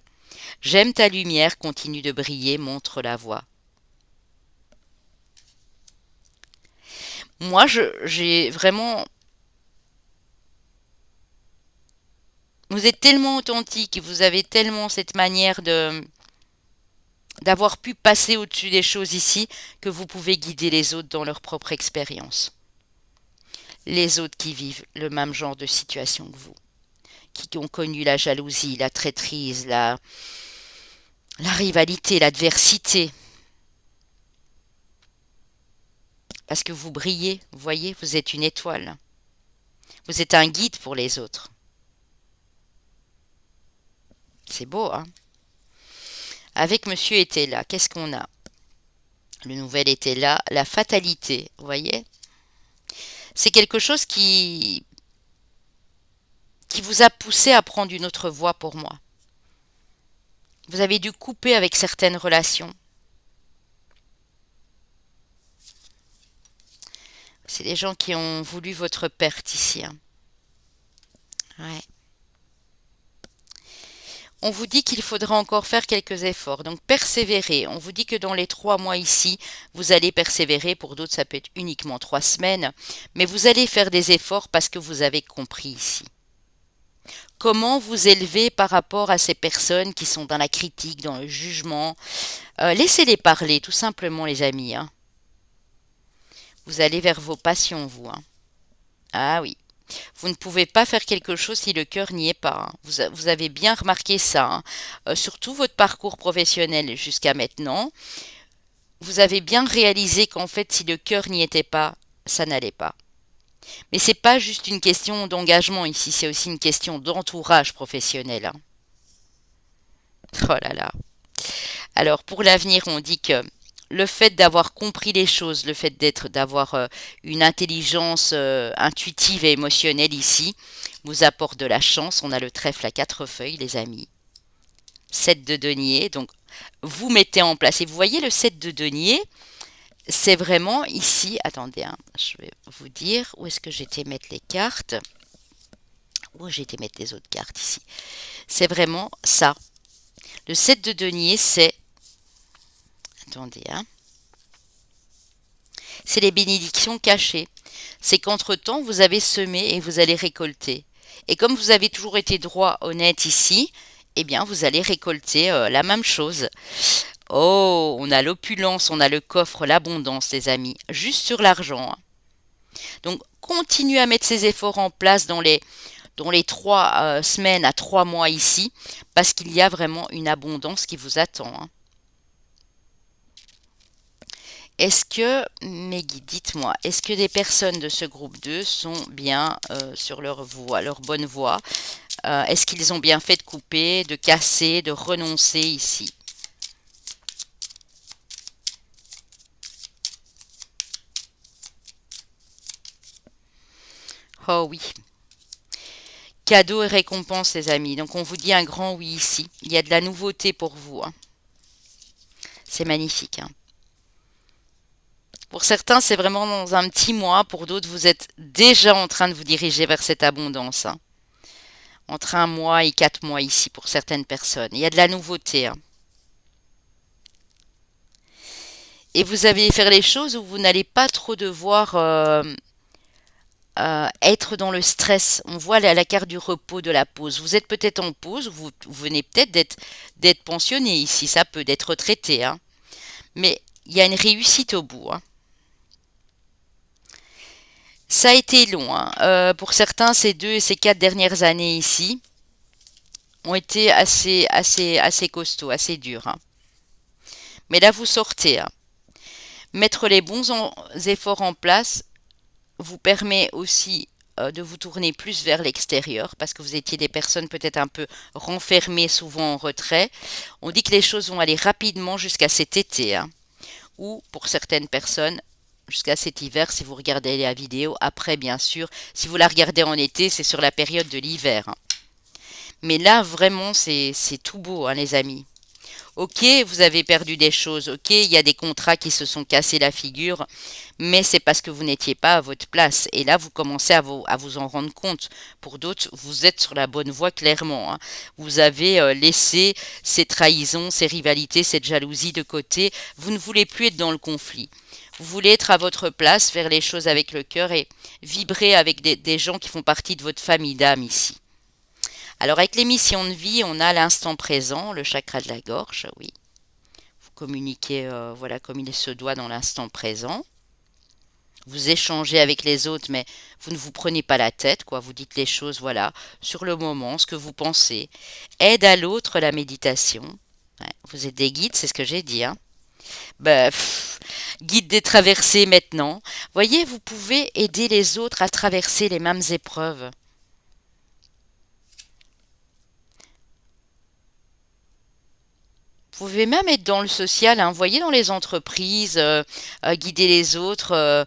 A: J'aime ta lumière, continue de briller, montre la voie. Moi, j'ai vraiment... Vous êtes tellement authentique et vous avez tellement cette manière d'avoir pu passer au-dessus des choses ici que vous pouvez guider les autres dans leur propre expérience. Les autres qui vivent le même genre de situation que vous, qui ont connu la jalousie, la traîtrise, la rivalité, l'adversité. Parce que vous brillez, vous voyez, vous êtes une étoile. Vous êtes un guide pour les autres. C'est beau, hein? Avec Monsieur était là, qu'est-ce qu'on a? Le nouvel était là, la fatalité, vous voyez? C'est quelque chose qui vous a poussé à prendre une autre voie pour moi. Vous avez dû couper avec certaines relations. C'est des gens qui ont voulu votre perte ici, hein. Ouais. On vous dit qu'il faudra encore faire quelques efforts, donc persévérer. On vous dit que dans les 3 mois ici, vous allez persévérer. Pour d'autres, ça peut être uniquement 3 semaines, mais vous allez faire des efforts parce que vous avez compris ici. Comment vous élever par rapport à ces personnes qui sont dans la critique, dans le jugement? Laissez-les parler, tout simplement, les amis, hein. Vous allez vers vos passions, vous, hein. Ah oui. Vous ne pouvez pas faire quelque chose si le cœur n'y est pas, hein. Vous avez bien remarqué ça, hein. Surtout votre parcours professionnel jusqu'à maintenant. Vous avez bien réalisé qu'en fait, si le cœur n'y était pas, ça n'allait pas. Mais c'est pas juste une question d'engagement ici, c'est aussi une question d'entourage professionnel, hein. Oh là là. Alors pour l'avenir, on dit que le fait d'avoir compris les choses, le fait d'avoir une intelligence intuitive et émotionnelle ici, vous apporte de la chance. On a le trèfle à 4 feuilles, les amis. 7 de denier. Donc vous mettez en place. Et vous voyez le 7 de denier, c'est vraiment ici. Attendez, hein, je vais vous dire où est-ce que j'étais mettre les cartes. Où j'ai été mettre les autres cartes ici. C'est vraiment ça. Le 7 de denier, c'est... Attendez, hein. C'est les bénédictions cachées. C'est qu'entre-temps, vous avez semé et vous allez récolter. Et comme vous avez toujours été droit, honnête ici, eh bien, vous allez récolter la même chose. Oh, on a l'opulence, on a le coffre, l'abondance, les amis, juste sur l'argent, hein. Donc, continuez à mettre ces efforts en place dans les 3 semaines à 3 mois ici, parce qu'il y a vraiment une abondance qui vous attend, hein. Est-ce que, mes guides, dites-moi, est-ce que des personnes de ce groupe 2 sont bien sur leur voie, leur bonne voie? Est-ce qu'ils ont bien fait de couper, de casser, de renoncer ici? Oh oui. Cadeaux et récompenses, les amis. Donc on vous dit un grand oui ici. Il y a de la nouveauté pour vous, hein. C'est magnifique, hein. Pour certains, c'est vraiment dans un petit mois. Pour d'autres, vous êtes déjà en train de vous diriger vers cette abondance, hein. Entre 1 mois et 4 mois ici pour certaines personnes. Il y a de la nouveauté, hein. Et vous allez faire les choses où vous n'allez pas trop devoir être dans le stress. On voit la carte du repos, de la pause. Vous êtes peut-être en pause, vous venez peut-être d'être pensionné ici, ça peut, d'être retraité, hein. Mais il y a une réussite au bout, hein. Ça a été long, hein. Pour certains, ces 2 et ces 4 dernières années ici ont été assez costauds, assez durs, hein. Mais là, vous sortez, hein. Mettre les bons efforts en place vous permet aussi de vous tourner plus vers l'extérieur parce que vous étiez des personnes peut-être un peu renfermées, souvent en retrait. On dit que les choses vont aller rapidement jusqu'à cet été, hein, ou pour certaines personnes jusqu'à cet hiver si vous regardez la vidéo. Après, bien sûr, si vous la regardez en été, c'est sur la période de l'hiver, hein. Mais là, vraiment, c'est tout beau, hein, les amis. Ok, vous avez perdu des choses, ok, il y a des contrats qui se sont cassés la figure, mais c'est parce que vous n'étiez pas à votre place. Et là, vous commencez à vous en rendre compte. Pour d'autres, vous êtes sur la bonne voie clairement, hein. Vous avez laissé ces trahisons, ces rivalités, cette jalousie de côté. Vous ne voulez plus être dans le conflit. Vous voulez être à votre place, faire les choses avec le cœur et vibrer avec des gens qui font partie de votre famille d'âme ici. Alors avec les missions de vie, on a l'instant présent, le chakra de la gorge, oui. Vous communiquez voilà, comme il se doit dans l'instant présent. Vous échangez avec les autres, mais vous ne vous prenez pas la tête, quoi. Vous dites les choses, voilà, sur le moment, ce que vous pensez. Aide à l'autre, la méditation. Ouais, vous êtes des guides, c'est ce que j'ai dit, hein. Ben, guide des traversées maintenant. Voyez, vous pouvez aider les autres à traverser les mêmes épreuves. Vous pouvez même être dans le social, hein. Vous voyez, dans les entreprises, guider les autres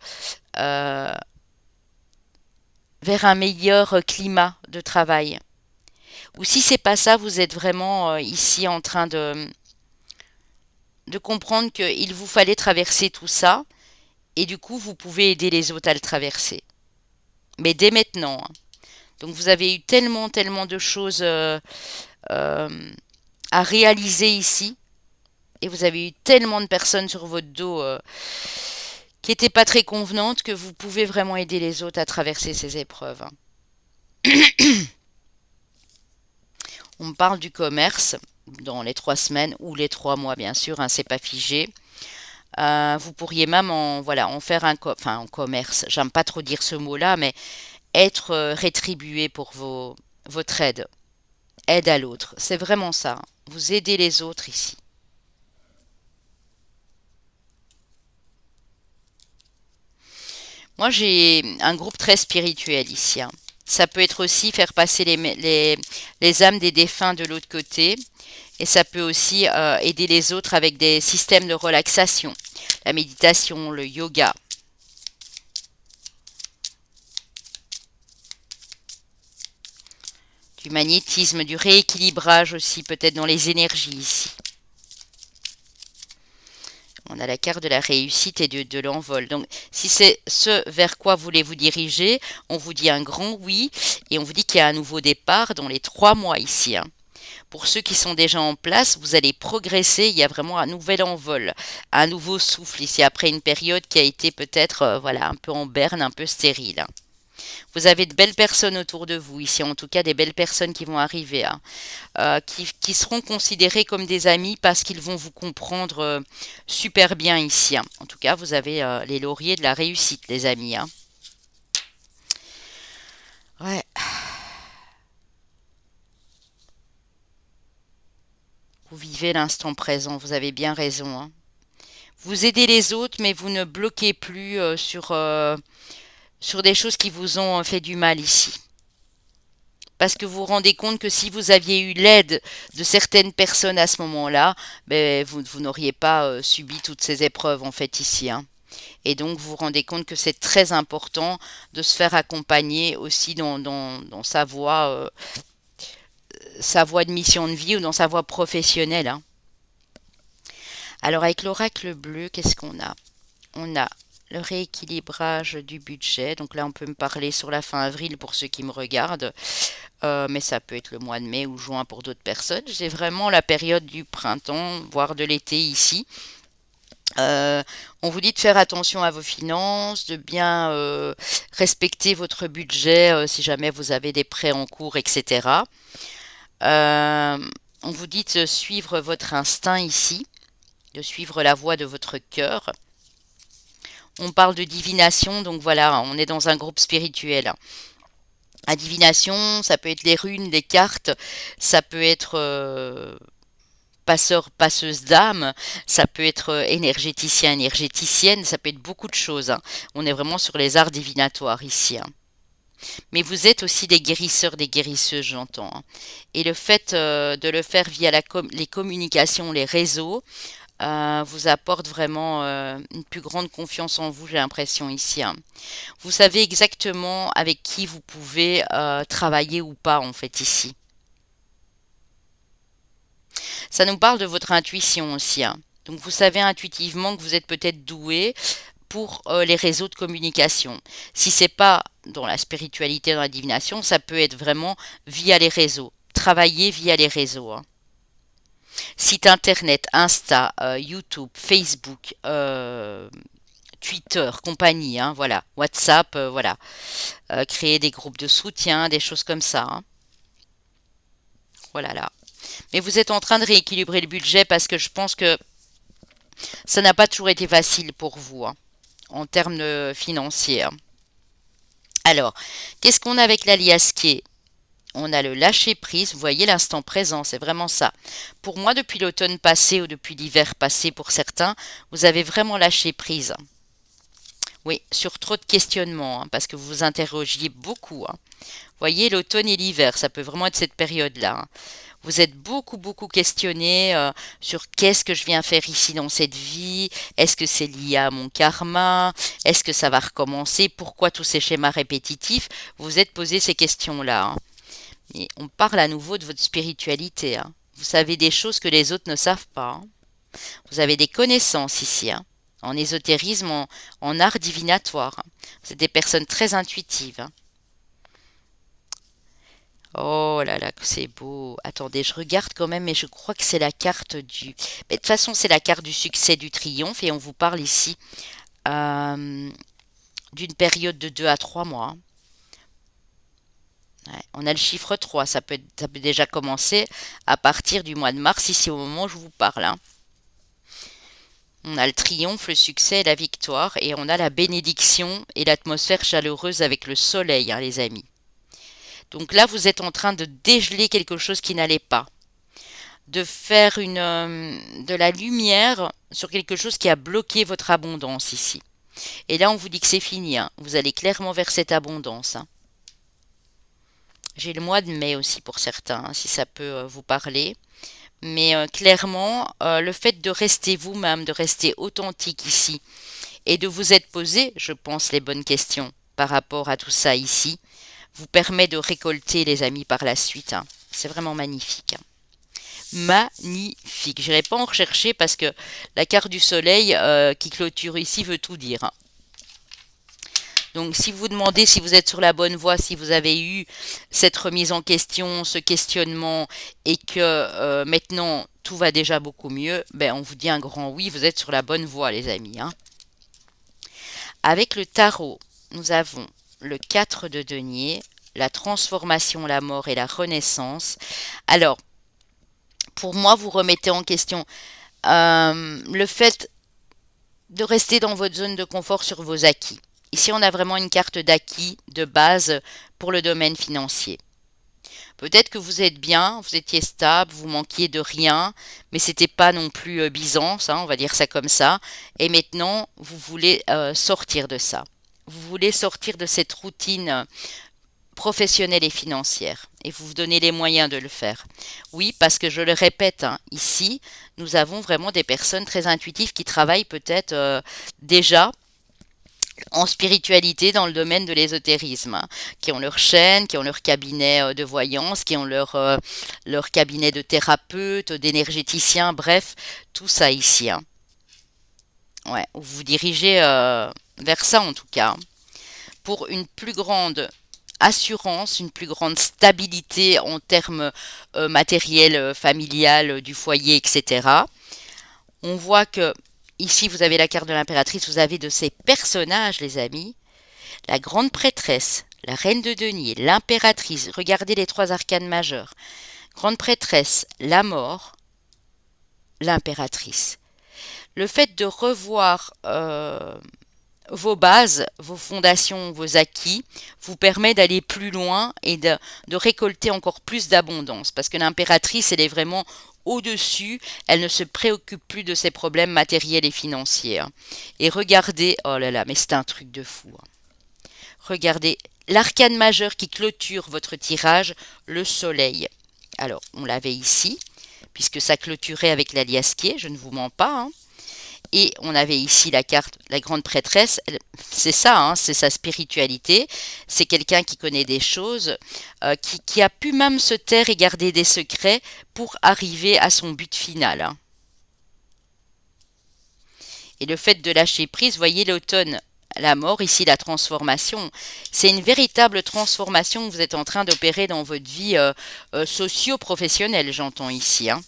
A: euh, vers un meilleur climat de travail. Ou si c'est pas ça, vous êtes vraiment ici en train de comprendre qu'il vous fallait traverser tout ça et du coup vous pouvez aider les autres à le traverser. Mais dès maintenant, hein. Donc vous avez eu tellement, tellement de choses euh, à réaliser ici et vous avez eu tellement de personnes sur votre dos qui n'étaient pas très convenantes que vous pouvez vraiment aider les autres à traverser ces épreuves, hein. On me parle du commerce dans les 3 semaines ou les 3 mois, bien sûr, hein, c'est pas figé. Vous pourriez même en faire enfin, en commerce. J'aime pas trop dire ce mot-là, mais être rétribué pour votre aide. Aide à l'autre. C'est vraiment ça, hein. Vous aidez les autres ici. Moi, j'ai un groupe très spirituel ici, hein. Ça peut être aussi faire passer les âmes des défunts de l'autre côté. Et ça peut aussi aider les autres avec des systèmes de relaxation. La méditation, le yoga. Du magnétisme, du rééquilibrage aussi, peut-être dans les énergies ici. On a la carte de la réussite et de l'envol. Donc, si c'est ce vers quoi voulez vous diriger, on vous dit un grand oui et on vous dit qu'il y a un nouveau départ dans les 3 mois ici, hein. Pour ceux qui sont déjà en place, vous allez progresser. Il y a vraiment un nouvel envol, un nouveau souffle ici après une période qui a été peut-être voilà, un peu en berne, un peu stérile, hein. Vous avez de belles personnes autour de vous ici, en tout cas des belles personnes qui vont arriver, hein, qui seront considérées comme des amis parce qu'ils vont vous comprendre super bien ici, hein. En tout cas, vous avez les lauriers de la réussite, les amis, hein. Ouais, vous vivez l'instant présent, vous avez bien raison, hein. Vous aidez les autres, mais vous ne bloquez plus sur des choses qui vous ont fait du mal ici. Parce que vous vous rendez compte que si vous aviez eu l'aide de certaines personnes à ce moment-là, ben, vous n'auriez pas subi toutes ces épreuves en fait ici, hein. Et donc vous vous rendez compte que c'est très important de se faire accompagner aussi dans sa voie de mission de vie ou dans sa voie professionnelle, hein. Alors avec l'oracle bleu, qu'est-ce qu'on a? On a le rééquilibrage du budget. Donc là, on peut me parler sur la fin avril pour ceux qui me regardent. Mais ça peut être le mois de mai ou juin pour d'autres personnes. C'est vraiment la période du printemps, voire de l'été ici. Euh, on vous dit de faire attention à vos finances, de bien respecter votre budget si jamais vous avez des prêts en cours, etc. Euh, on vous dit de suivre votre instinct ici, de suivre la voie de votre cœur. On parle de divination, donc voilà, on est dans un groupe spirituel. La divination, ça peut être les runes, les cartes, ça peut être passeur, passeuse d'âme, ça peut être énergéticien, énergéticienne, ça peut être beaucoup de choses, hein. On est vraiment sur les arts divinatoires ici, hein. Mais vous êtes aussi des guérisseurs, des guérisseuses, j'entends, hein. Et le fait de le faire via les communications, les réseaux, vous apporte vraiment une plus grande confiance en vous, j'ai l'impression ici, hein. Vous savez exactement avec qui vous pouvez travailler ou pas en fait ici. Ça nous parle de votre intuition aussi, hein. Donc vous savez intuitivement que vous êtes peut-être doué pour les réseaux de communication. Si c'est pas dans la spiritualité, dans la divination, ça peut être vraiment via les réseaux. Travailler via les réseaux, hein. Site internet, Insta, YouTube, Facebook, Twitter, compagnie, hein, voilà, WhatsApp, voilà. Créer des groupes de soutien, des choses comme ça, hein. Voilà là. Mais vous êtes en train de rééquilibrer le budget parce que je pense que ça n'a pas toujours été facile pour vous, hein, en termes financiers, hein. Alors, qu'est-ce qu'on a avec l'aliasqué? On a le lâcher prise, vous voyez l'instant présent, c'est vraiment ça. Pour moi, depuis l'automne passé ou depuis l'hiver passé pour certains, vous avez vraiment lâché prise. Oui, sur trop de questionnements, hein, parce que vous vous interrogiez beaucoup, hein. Vous voyez, l'automne et l'hiver, ça peut vraiment être cette période-là, hein. Vous êtes beaucoup questionné sur qu'est-ce que je viens faire ici dans cette vie, est-ce que c'est lié à mon karma, est-ce que ça va recommencer, pourquoi tous ces schémas répétitifs, vous vous êtes posé ces questions-là, hein. Et on parle à nouveau de votre spiritualité, hein. Vous savez des choses que les autres ne savent pas, hein. Vous avez des connaissances ici, hein, en ésotérisme, en art divinatoire, hein. Vous êtes des personnes très intuitives, hein. Oh là là, que c'est beau. Attendez, je regarde quand même, mais je crois que c'est la carte du... Mais de toute façon, c'est la carte du succès, du triomphe, et on vous parle ici euh, d'une période de 2 à 3 mois, hein. Ouais, on a le chiffre 3, ça peut déjà commencer à partir du mois de mars, ici au moment où je vous parle, hein. On a le triomphe, le succès et la victoire, et on a la bénédiction et l'atmosphère chaleureuse avec le soleil, hein, les amis. Donc là, vous êtes en train de dégeler quelque chose qui n'allait pas, de faire de la lumière sur quelque chose qui a bloqué votre abondance ici. Et là, on vous dit que c'est fini, hein. Vous allez clairement vers cette abondance, hein. J'ai le mois de mai aussi pour certains, hein, si ça peut vous parler. Mais clairement, le fait de rester vous-même, de rester authentique ici, et de vous être posé, je pense, les bonnes questions par rapport à tout ça ici, vous permet de récolter, les amis, par la suite, hein. C'est vraiment magnifique, hein. Magnifique. Je n'irai pas en rechercher parce que la carte du soleil qui clôture ici veut tout dire, hein. Donc si vous vous demandez si vous êtes sur la bonne voie, si vous avez eu cette remise en question, ce questionnement et que maintenant tout va déjà beaucoup mieux, ben on vous dit un grand oui, vous êtes sur la bonne voie les amis, hein. Avec le tarot, nous avons le 4 de denier, la transformation, la mort et la renaissance. Alors, pour moi, vous remettez en question le fait de rester dans votre zone de confort sur vos acquis. Ici, on a vraiment une carte d'acquis de base pour le domaine financier. Peut-être que vous êtes bien, vous étiez stable, vous manquiez de rien, mais c'était pas non plus Byzance, hein, on va dire ça comme ça. Et maintenant, vous voulez sortir de ça. Vous voulez sortir de cette routine professionnelle et financière. Et vous vous donnez les moyens de le faire. Oui, parce que je le répète, hein, ici, nous avons vraiment des personnes très intuitives qui travaillent peut-être déjà en spiritualité dans le domaine de l'ésotérisme, hein, qui ont leur chaîne, qui ont leur cabinet de voyance, qui ont leur cabinet de thérapeute, d'énergéticien, bref, tout ça ici, hein. Ouais, vous vous dirigez vers ça en tout cas, hein, pour une plus grande assurance, une plus grande stabilité en termes matériels, familial, du foyer, etc. On voit que ici vous avez la carte de l'impératrice, vous avez de ces personnages, les amis, la grande prêtresse, la reine de denier, l'impératrice, regardez les trois arcanes majeures, grande prêtresse, la mort, l'impératrice. Le fait de revoir vos bases, vos fondations, vos acquis, vous permet d'aller plus loin et de récolter encore plus d'abondance. Parce que l'impératrice, elle est vraiment au-dessus, elle ne se préoccupe plus de ses problèmes matériels et financiers, hein. Et regardez, oh là là, mais c'est un truc de fou, hein. Regardez, l'arcane majeur qui clôture votre tirage, le soleil. Alors, on l'avait ici, puisque ça clôturait avec l'aliasquier, je ne vous mens pas, hein. Et on avait ici la carte, la grande prêtresse, c'est ça, hein, c'est sa spiritualité, c'est quelqu'un qui connaît des choses, qui a pu même se taire et garder des secrets pour arriver à son but final, hein. Et le fait de lâcher prise, voyez l'automne, la mort, ici la transformation, c'est une véritable transformation que vous êtes en train d'opérer dans votre vie socio-professionnelle, j'entends ici, hein.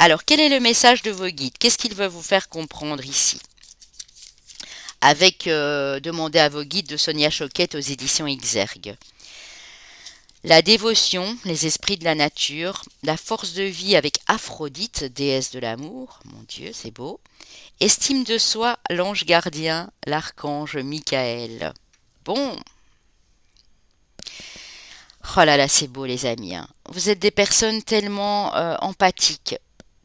A: Alors, quel est le message de vos guides? Qu'est-ce qu'ils veulent vous faire comprendre ici? Avec Demandez à vos guides de Sonia Choquette aux éditions Exergue. La dévotion, les esprits de la nature, la force de vie avec Aphrodite, déesse de l'amour, mon Dieu, c'est beau. Estime de soi, l'ange gardien, l'archange Michael. Bon, oh là là, c'est beau les amis, hein. Vous êtes des personnes tellement empathiques,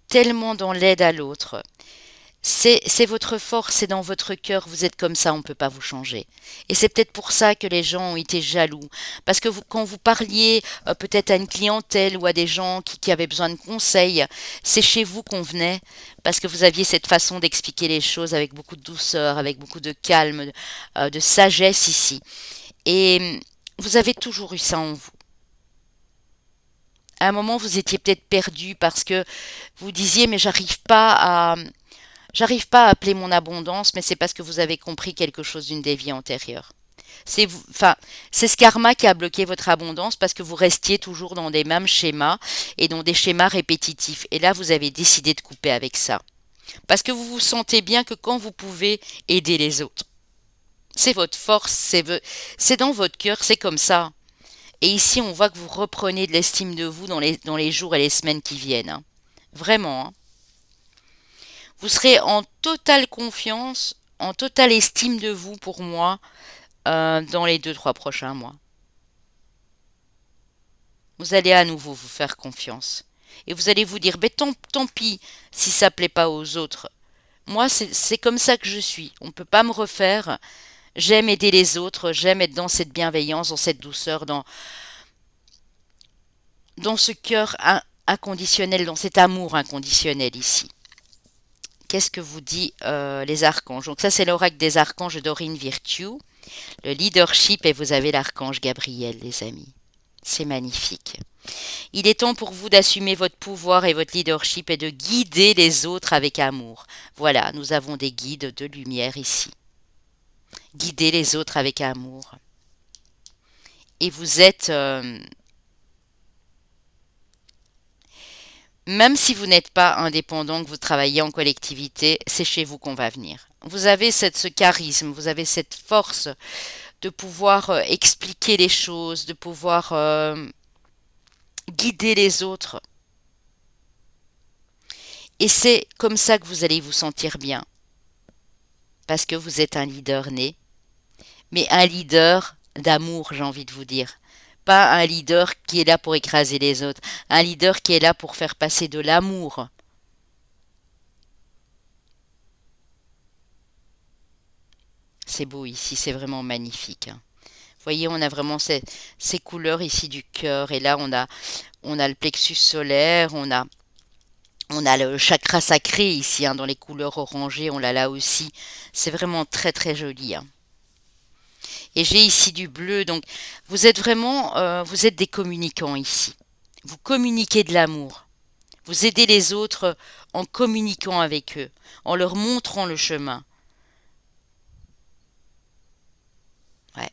A: tellement dans l'aide à l'autre. C'est votre force, c'est dans votre cœur, vous êtes comme ça, on ne peut pas vous changer. Et c'est peut-être pour ça que les gens ont été jaloux. Parce que quand vous parliez peut-être à une clientèle ou à des gens qui avaient besoin de conseils, c'est chez vous qu'on venait, parce que vous aviez cette façon d'expliquer les choses avec beaucoup de douceur, avec beaucoup de calme, de sagesse ici. Et vous avez toujours eu ça en vous. À un moment, vous étiez peut-être perdu parce que vous disiez, mais j'arrive pas à appeler mon abondance, mais c'est parce que vous avez compris quelque chose d'une des vies antérieures. Enfin, c'est ce karma qui a bloqué votre abondance parce que vous restiez toujours dans des mêmes schémas et dans des schémas répétitifs. Et là, vous avez décidé de couper avec ça. Parce que vous vous sentez bien que quand vous pouvez aider les autres. C'est votre force, c'est dans votre cœur, c'est comme ça. Et ici, on voit que vous reprenez de l'estime de vous dans les jours et les semaines qui viennent, hein. Vraiment, hein. Vous serez en totale confiance, en totale estime de vous pour moi dans les 2, 3 prochains mois. Vous allez à nouveau vous faire confiance. Et vous allez vous dire, ben tant pis si ça plaît pas aux autres. Moi, c'est comme ça que je suis. On ne peut pas me refaire. J'aime aider les autres, j'aime être dans cette bienveillance, dans cette douceur, dans ce cœur inconditionnel, dans cet amour inconditionnel ici. Qu'est-ce que vous dit les archanges? Donc ça, c'est l'oracle des archanges d'Orine Virtue, le leadership, et vous avez l'archange Gabriel, les amis. C'est magnifique. Il est temps pour vous d'assumer votre pouvoir et votre leadership et de guider les autres avec amour. Voilà, nous avons des guides de lumière ici. Guider les autres avec amour. Et vous êtes... même si vous n'êtes pas indépendant, que vous travaillez en collectivité, c'est chez vous qu'on va venir. Vous avez ce charisme, vous avez cette force de pouvoir expliquer les choses, de pouvoir guider les autres. Et c'est comme ça que vous allez vous sentir bien. Parce que vous êtes un leader né, mais un leader d'amour, j'ai envie de vous dire. Pas un leader qui est là pour écraser les autres, un leader qui est là pour faire passer de l'amour. C'est beau ici, c'est vraiment magnifique, hein. Vous voyez, on a vraiment ces couleurs ici du cœur, et là on a le plexus solaire, on a le chakra sacré ici, hein, dans les couleurs orangées, on l'a là aussi. C'est vraiment très très joli, hein. Et j'ai ici du bleu, donc vous êtes vraiment, vous êtes des communicants ici. Vous communiquez de l'amour. Vous aidez les autres en communiquant avec eux, en leur montrant le chemin. Ouais.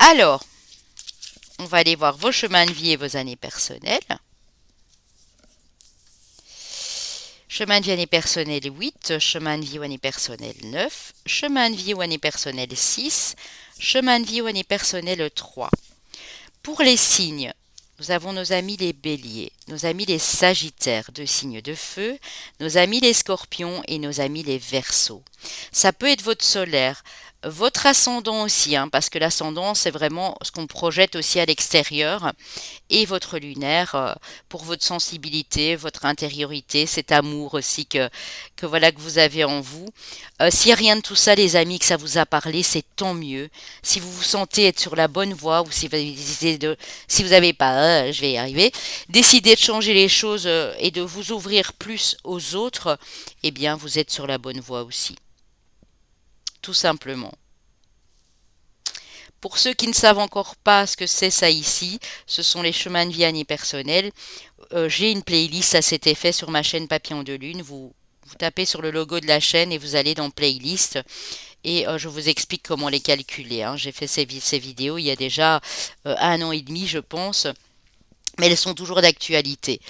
A: Alors, on va aller voir vos chemins de vie et vos années personnelles. Chemin de vie année personnelle 8, chemin de vie ou année personnelle 9, chemin de vie ou année personnelle 6, chemin de vie ou année personnelle 3. Pour les signes, nous avons nos amis les béliers, nos amis les sagittaires, deux signes de feu, nos amis les scorpions et nos amis les verseaux. Ça peut être votre solaire, votre ascendant aussi, hein, parce que l'ascendant, c'est vraiment ce qu'on projette aussi à l'extérieur, et votre lunaire pour votre sensibilité, votre intériorité, cet amour aussi que voilà que vous avez en vous. S'il n'y a rien de tout ça, les amis, que ça vous a parlé, c'est tant mieux. Si vous vous sentez être sur la bonne voie ou si vous avez décidé si vous n'avez pas, je vais y arriver, décidé de changer les choses et de vous ouvrir plus aux autres, eh bien, vous êtes sur la bonne voie aussi. Tout simplement. Pour ceux qui ne savent encore pas ce que c'est ça ici, ce sont les chemins de vie années personnels. J'ai une playlist à cet effet sur ma chaîne Papillon de Lune. Vous tapez sur le logo de la chaîne et vous allez dans playlist et je vous explique comment les calculer, hein. J'ai fait ces vidéos il y a déjà 1 an et demi, je pense. Mais elles sont toujours d'actualité.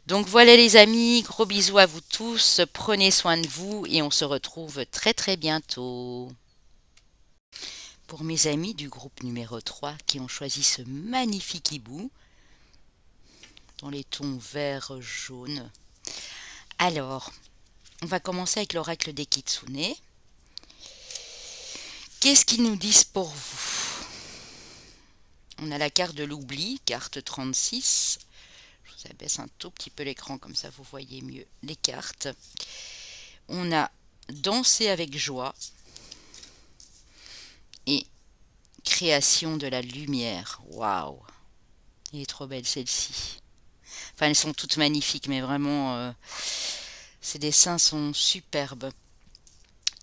A: Donc voilà les amis, gros bisous à vous tous, prenez soin de vous et on se retrouve très très bientôt. Pour mes amis du groupe numéro 3 qui ont choisi ce magnifique hibou dans les tons vert jaune. Alors, on va commencer avec l'oracle des Kitsune. Qu'est-ce qu'ils nous disent pour vous? On a la carte de l'oubli, carte 36. Je vous abaisse un tout petit peu l'écran, comme ça vous voyez mieux les cartes. On a danser avec joie et création de la lumière. Waouh! Elle est trop belle celle-ci. Enfin, elles sont toutes magnifiques, mais vraiment, ces dessins sont superbes.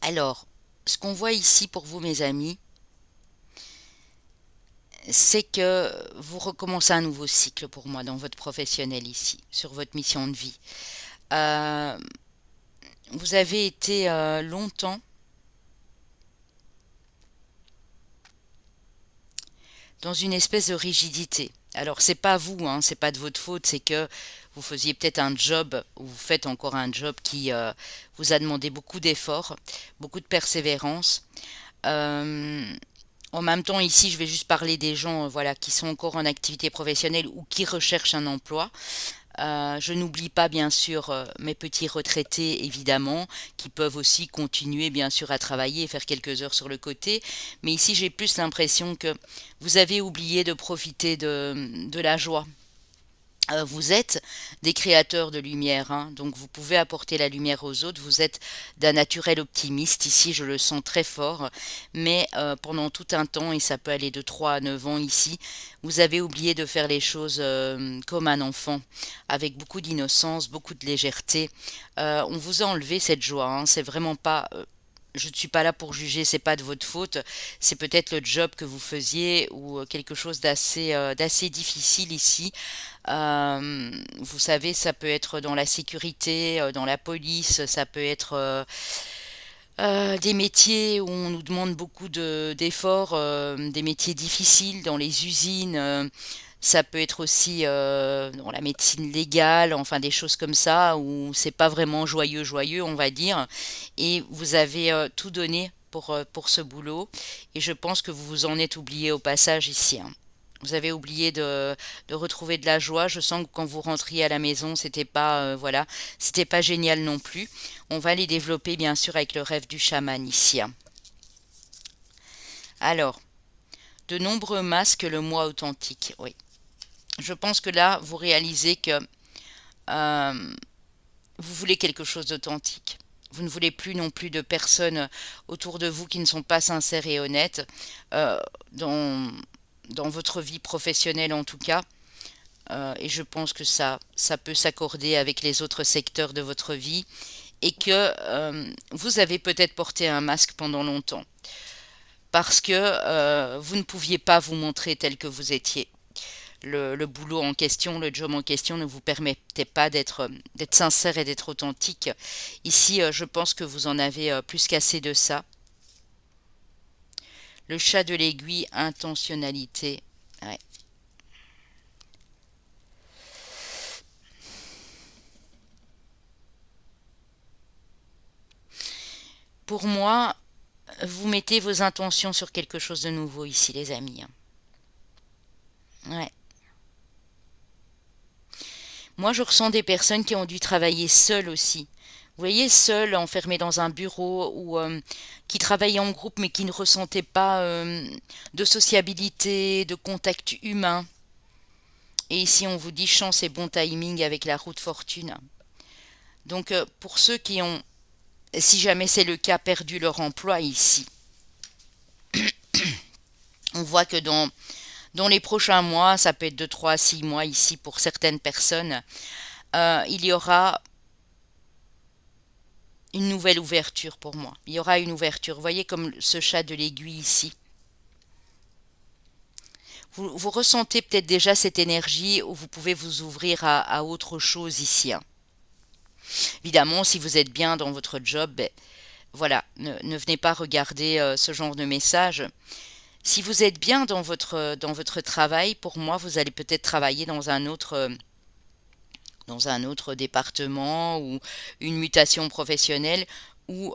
A: Alors, ce qu'on voit ici pour vous, mes amis, c'est que vous recommencez un nouveau cycle pour moi dans votre professionnel ici, sur votre mission de vie. Euh, vous avez été longtemps dans une espèce de rigidité. Alors c'est pas vous, hein, c'est pas de votre faute, c'est que vous faisiez peut-être un job, ou vous faites encore un job qui vous a demandé beaucoup d'efforts, beaucoup de persévérance. Euh, En même temps, ici, je vais juste parler des gens, voilà, qui sont encore en activité professionnelle ou qui recherchent un emploi. Je n'oublie pas bien sûr mes petits retraités évidemment qui peuvent aussi continuer bien sûr à travailler et faire quelques heures sur le côté, mais ici j'ai plus l'impression que vous avez oublié de profiter de la joie. Vous êtes des créateurs de lumière, hein, donc vous pouvez apporter la lumière aux autres. Vous êtes d'un naturel optimiste. Ici, je le sens très fort. Mais pendant tout un temps, et ça peut aller de 3 à 9 ans ici, vous avez oublié de faire les choses comme un enfant, avec beaucoup d'innocence, beaucoup de légèreté. On vous a enlevé cette joie. Hein, c'est vraiment pas. Je ne suis pas là pour juger, c'est pas de votre faute. C'est peut-être le job que vous faisiez ou quelque chose d'assez difficile ici. Vous savez, ça peut être dans la sécurité, dans la police, ça peut être des métiers où on nous demande beaucoup d'efforts, des métiers difficiles dans les usines. Ça peut être aussi dans la médecine légale, enfin des choses comme ça où c'est pas vraiment joyeux, on va dire. Et vous avez tout donné pour ce boulot. Et je pense que vous vous en êtes oublié au passage ici, hein. Vous avez oublié de retrouver de la joie. Je sens que quand vous rentriez à la maison, c'était pas voilà, c'était pas génial non plus. On va les développer bien sûr avec le rêve du chaman ici, hein. Alors, de nombreux masques, le moi authentique. Oui, je pense que là, vous réalisez que euh, vous voulez quelque chose d'authentique. Vous ne voulez plus non plus de personnes autour de vous qui ne sont pas sincères et honnêtes euh, dans, dans votre vie professionnelle en tout cas. Et je pense que ça peut s'accorder avec les autres secteurs de votre vie et que vous avez peut-être porté un masque pendant longtemps parce que vous ne pouviez pas vous montrer tel que vous étiez. Le boulot en question, le job en question ne vous permettait pas d'être sincère et d'être authentique. Ici, je pense que vous en avez plus qu'assez de ça. Le chat de l'aiguille, intentionnalité. Ouais. Pour moi, vous mettez vos intentions sur quelque chose de nouveau ici, les amis, hein. Ouais. Moi, je ressens des personnes qui ont dû travailler seules aussi. Vous voyez, seules, enfermées dans un bureau ou qui travaillaient en groupe mais qui ne ressentaient pas de sociabilité, de contact humain. Et ici, on vous dit chance et bon timing avec la roue de fortune. Donc, pour ceux qui ont, si jamais c'est le cas, perdu leur emploi ici, on voit que dans les prochains mois, ça peut être de 3 à 6 mois ici pour certaines personnes, il y aura une nouvelle ouverture pour moi. Il y aura une ouverture. Vous voyez comme ce chat de l'aiguille ici. Vous ressentez peut-être déjà cette énergie où vous pouvez vous ouvrir à autre chose ici, hein. Évidemment, si vous êtes bien dans votre job, ben, voilà, ne venez pas regarder ce genre de message. Si vous êtes bien dans votre travail, pour moi, vous allez peut-être travailler dans un autre département ou une mutation professionnelle où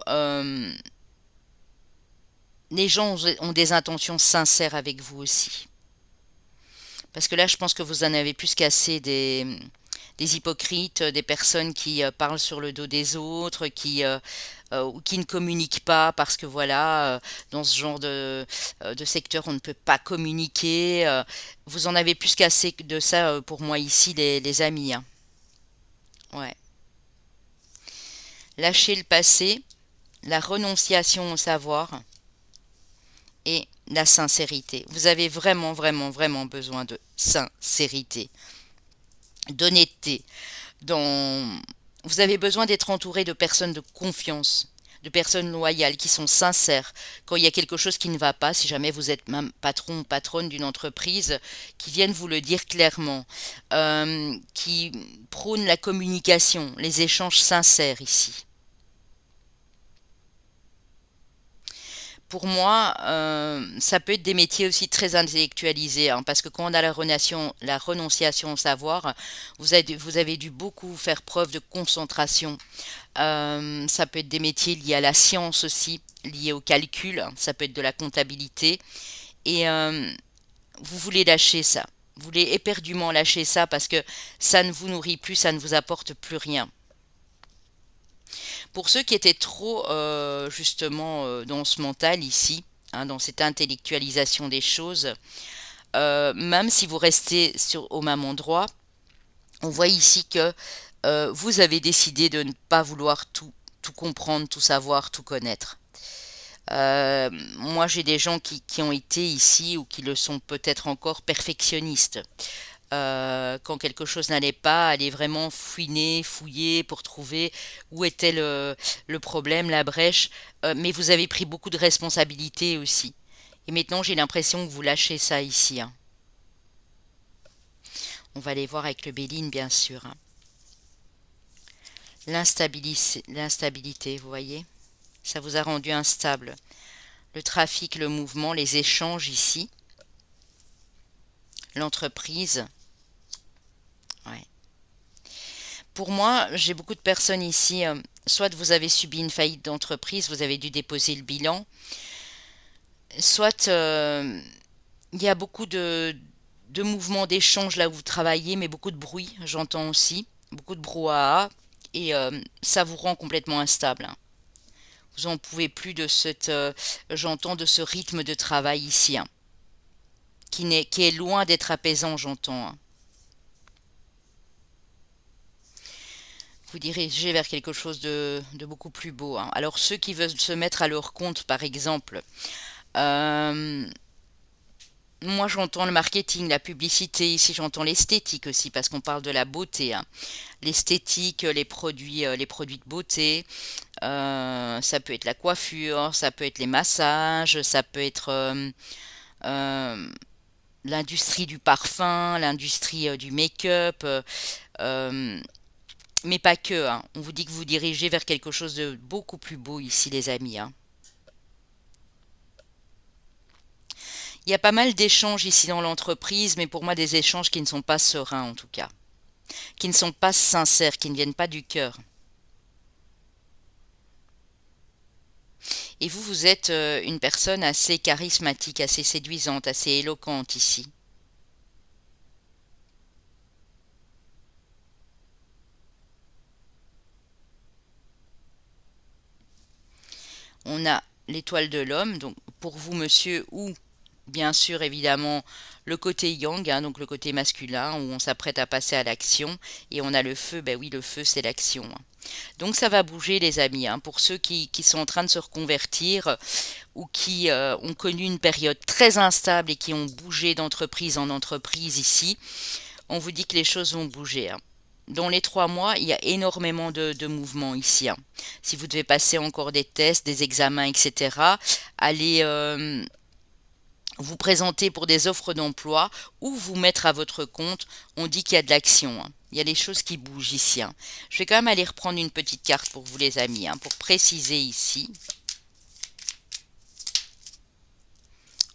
A: les gens ont des intentions sincères avec vous aussi. Parce que là, je pense que vous en avez plus qu'assez des hypocrites, des personnes qui parlent sur le dos des autres, ou qui ne communiquent pas parce que voilà, dans ce genre de secteur, on ne peut pas communiquer. Vous en avez plus qu'assez de ça pour moi ici, les amis, hein. Ouais. Lâcher le passé, la renonciation au savoir et la sincérité. Vous avez vraiment, vraiment, vraiment besoin de sincérité, d'honnêteté. Dans... Vous avez besoin d'être entouré de personnes de confiance, de personnes loyales, qui sont sincères. Quand il y a quelque chose qui ne va pas, si jamais vous êtes même patron ou patronne d'une entreprise, qui viennent vous le dire clairement, qui prônent la communication, les échanges sincères ici. Pour moi, ça peut être des métiers aussi très intellectualisés, hein, parce que quand on a la renonciation au savoir, vous avez dû beaucoup faire preuve de concentration. Ça peut être des métiers liés à la science aussi, liés au calcul, hein, ça peut être de la comptabilité, et vous voulez lâcher ça. Vous voulez éperdument lâcher ça parce que ça ne vous nourrit plus, ça ne vous apporte plus rien. Pour ceux qui étaient trop justement dans ce mental ici, hein, dans cette intellectualisation des choses, même si vous restez au même endroit, on voit ici que vous avez décidé de ne pas vouloir tout comprendre, tout savoir, tout connaître. Moi, j'ai des gens qui ont été ici ou qui le sont peut-être encore perfectionnistes. Quand quelque chose n'allait pas, aller vraiment fouiner, fouiller pour trouver où était le problème, la brèche. Mais vous avez pris beaucoup de responsabilités aussi. Et maintenant, j'ai l'impression que vous lâchez ça ici, hein. On va aller voir avec le Béline, bien sûr, hein. L'instabilité, vous voyez? Ça vous a rendu instable. Le trafic, le mouvement, les échanges ici, l'entreprise. Ouais. Pour moi, j'ai beaucoup de personnes ici, soit vous avez subi une faillite d'entreprise, vous avez dû déposer le bilan, soit il y a beaucoup de mouvements d'échange là où vous travaillez, mais beaucoup de bruit, j'entends aussi, beaucoup de brouhaha, et ça vous rend complètement instable, hein. Vous en pouvez plus de j'entends, de ce rythme de travail ici, hein, qui est loin d'être apaisant, j'entends, hein. Vous dirigez vers quelque chose de beaucoup plus beau, hein. Alors ceux qui veulent se mettre à leur compte, par exemple, euh, moi j'entends le marketing, la publicité, ici j'entends l'esthétique aussi, parce qu'on parle de la beauté, hein. L'esthétique, les produits de beauté, ça peut être la coiffure, ça peut être les massages, ça peut être euh, l'industrie du parfum, l'industrie du make-up, euh, mais pas que, hein. On vous dit que vous dirigez vers quelque chose de beaucoup plus beau ici, les amis, hein. Il y a pas mal d'échanges ici dans l'entreprise, mais pour moi des échanges qui ne sont pas sereins en tout cas, qui ne sont pas sincères, qui ne viennent pas du cœur. Et vous, vous êtes une personne assez charismatique, assez séduisante, assez éloquente ici. On a l'étoile de l'homme, donc pour vous, monsieur, ou bien sûr, évidemment, le côté yang, hein, donc le côté masculin, où on s'apprête à passer à l'action, et on a le feu, ben oui, le feu, c'est l'action, hein. Donc ça va bouger, les amis, hein, pour ceux qui sont en train de se reconvertir ou qui ont connu une période très instable et qui ont bougé d'entreprise en entreprise ici, on vous dit que les choses vont bouger, hein. Dans les 3 mois, il y a énormément de mouvements ici, hein. Si vous devez passer encore des tests, des examens, etc., allez vous présenter pour des offres d'emploi ou vous mettre à votre compte, on dit qu'il y a de l'action, hein. Il y a des choses qui bougent ici, hein. Je vais quand même aller reprendre une petite carte pour vous, les amis, hein, pour préciser ici.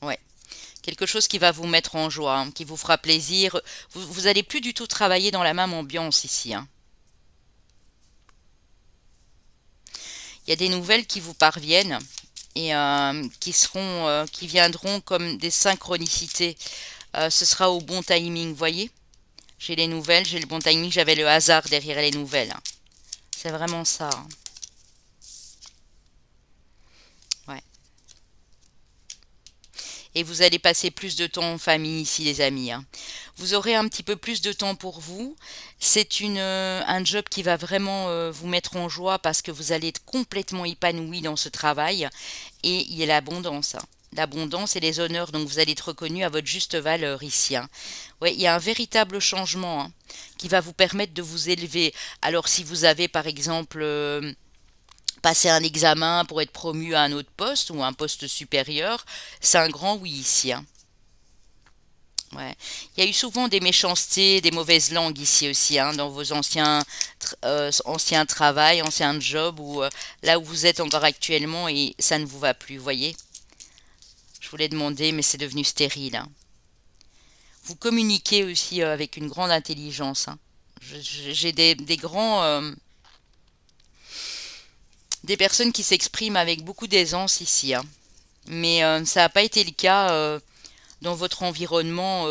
A: Ouais. Quelque chose qui va vous mettre en joie, hein, qui vous fera plaisir. Vous allez plus du tout travailler dans la même ambiance ici, hein. Il y a des nouvelles qui vous parviennent et qui viendront comme des synchronicités. Ce sera au bon timing, voyez? J'ai les nouvelles, j'ai le bon timing, j'avais le hasard derrière les nouvelles, hein. C'est vraiment ça, hein. Ouais. Et vous allez passer plus de temps en famille ici, les amis, hein. Vous aurez un petit peu plus de temps pour vous. C'est un job qui va vraiment vous mettre en joie parce que vous allez être complètement épanoui dans ce travail et il y a l'abondance, hein. L'abondance et les honneurs, donc vous allez être reconnu à votre juste valeur ici, hein. Ouais, il y a un véritable changement, hein, qui va vous permettre de vous élever. Alors si vous avez par exemple passer un examen pour être promu à un autre poste ou un poste supérieur, c'est un grand oui ici, hein. Ouais. Il y a eu souvent des méchancetés, des mauvaises langues ici aussi, hein, dans vos anciens travails, anciens jobs, ou là où vous êtes encore actuellement et ça ne vous va plus, voyez. Je vous l'ai demandé, mais c'est devenu stérile, hein. Vous communiquez aussi avec une grande intelligence, hein. J'ai des grands, des personnes qui s'expriment avec beaucoup d'aisance ici, hein. Mais ça n'a pas été le cas dans votre environnement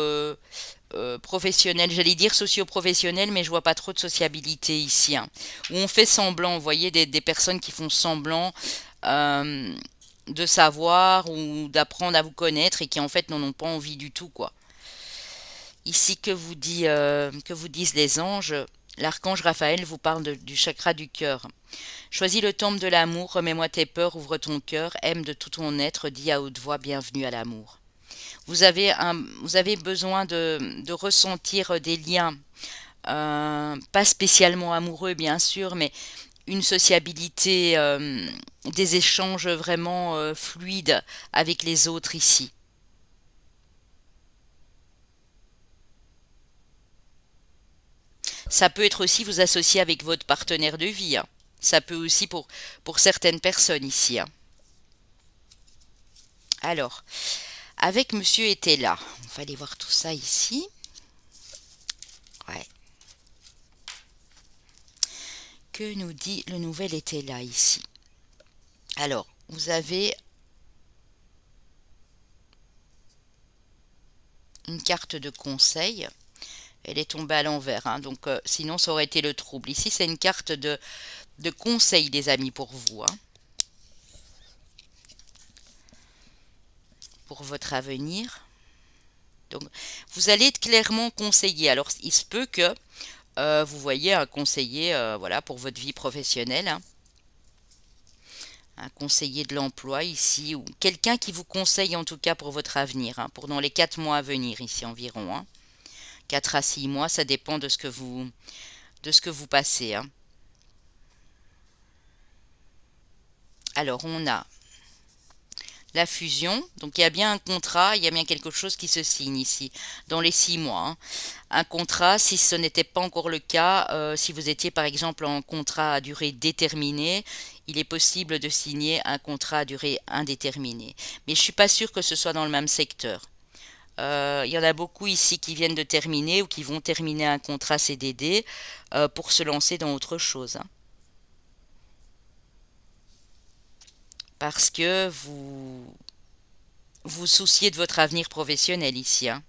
A: professionnel, j'allais dire socio-professionnel, mais je vois pas trop de sociabilité ici, hein. Où on fait semblant, vous voyez, des personnes qui font semblant euh, de savoir ou d'apprendre à vous connaître et qui en fait n'en ont pas envie du tout, quoi. Ici, que vous disent les anges, l'archange Raphaël vous parle du chakra du cœur. Choisis le temple de l'amour, remets-moi tes peurs, ouvre ton cœur, aime de tout ton être, dis à haute voix, bienvenue à l'amour. Vous avez besoin de ressentir des liens, pas spécialement amoureux bien sûr, mais une sociabilité, des échanges vraiment fluides avec les autres ici. Ça peut être aussi vous associer avec votre partenaire de vie, hein. Ça peut aussi pour certaines personnes ici, hein. Alors, avec Monsieur était là. On va aller voir tout ça ici. Ouais. Que nous dit le nouvel était là ici? Alors, vous avez une carte de conseil. Elle est tombée à l'envers, hein, donc sinon ça aurait été le trouble. Ici, c'est une carte de conseil, les amis, pour vous, hein, pour votre avenir. Donc, vous allez être clairement conseillé. Alors, il se peut que vous voyez un conseiller, voilà, pour votre vie professionnelle, hein, un conseiller de l'emploi ici, ou quelqu'un qui vous conseille en tout cas pour votre avenir, hein, pour dans les 4 mois à venir ici environ, hein. 4 à 6 mois, ça dépend de ce que vous passez, hein. Alors, on a la fusion. Donc il y a bien un contrat, il y a bien quelque chose qui se signe ici, dans les 6 mois, hein. Un contrat, si ce n'était pas encore le cas, si vous étiez par exemple en contrat à durée déterminée, il est possible de signer un contrat à durée indéterminée. Mais je ne suis pas sûre que ce soit dans le même secteur. Il y en a beaucoup ici qui viennent de terminer ou qui vont terminer un contrat CDD pour se lancer dans autre chose, hein. Parce que vous souciez de votre avenir professionnel ici, hein.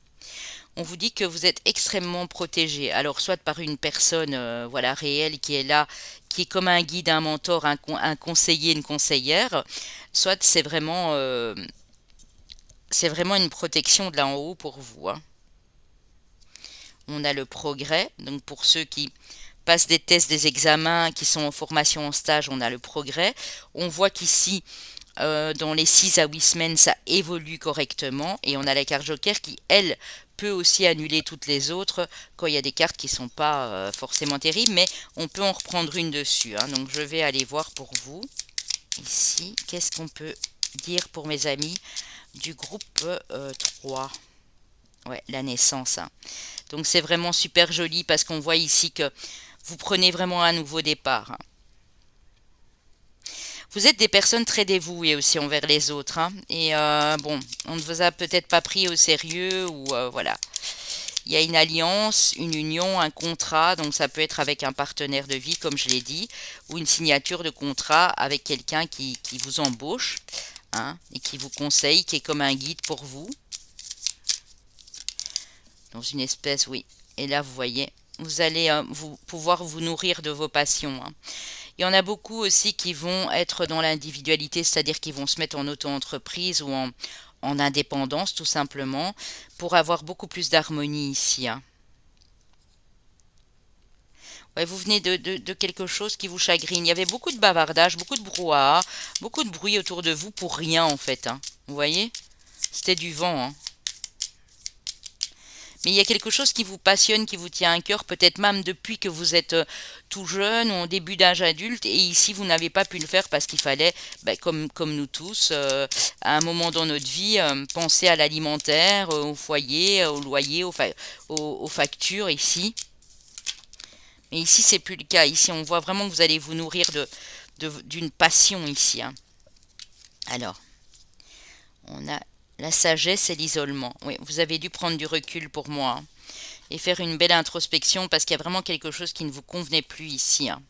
A: On vous dit que vous êtes extrêmement protégé. Alors soit par une personne voilà réelle qui est là, qui est comme un guide, un mentor, un conseiller, une conseillère, soit c'est vraiment une protection de là en haut pour vous, hein. On a le progrès, donc pour ceux qui passent des tests, des examens, qui sont en formation en stage, on a le progrès. On voit qu'ici dans les 6 à 8 semaines, ça évolue correctement. Et on a la carte Joker qui, elle, peut aussi annuler toutes les autres quand il y a des cartes qui ne sont pas forcément terribles. Mais on peut en reprendre une dessus, hein. Donc je vais aller voir pour vous. Ici, qu'est-ce qu'on peut dire pour mes amis du groupe 3? Ouais, la naissance, hein. Donc c'est vraiment super joli parce qu'on voit ici que vous prenez vraiment un nouveau départ, hein. Vous êtes des personnes très dévouées aussi envers les autres, hein. Et bon, on ne vous a peut-être pas pris au sérieux ou voilà. Il y a une alliance, une union, un contrat, donc ça peut être avec un partenaire de vie, comme je l'ai dit, ou une signature de contrat avec quelqu'un qui vous embauche, hein, et qui vous conseille, qui est comme un guide pour vous, dans une espèce, oui. Et là, vous voyez, vous allez pouvoir vous nourrir de vos passions, hein. Il y en a beaucoup aussi qui vont être dans l'individualité, c'est-à-dire qui vont se mettre en auto-entreprise ou en indépendance, tout simplement, pour avoir beaucoup plus d'harmonie ici, hein. Ouais, vous venez de quelque chose qui vous chagrine. Il y avait beaucoup de bavardage, beaucoup de brouhaha, beaucoup de bruit autour de vous pour rien, en fait, hein. Vous voyez? C'était du vent, hein. Mais il y a quelque chose qui vous passionne, qui vous tient à cœur, peut-être même depuis que vous êtes tout jeune ou en début d'âge adulte, et ici vous n'avez pas pu le faire parce qu'il fallait, ben, comme nous tous, à un moment dans notre vie, penser à l'alimentaire, au foyer, au loyer, aux factures ici. Mais ici c'est plus le cas. Ici on voit vraiment que vous allez vous nourrir d'une passion ici, hein. Alors, on a la sagesse et l'isolement. Oui, vous avez dû prendre du recul pour moi, hein, et faire une belle introspection parce qu'il y a vraiment quelque chose qui ne vous convenait plus ici, hein.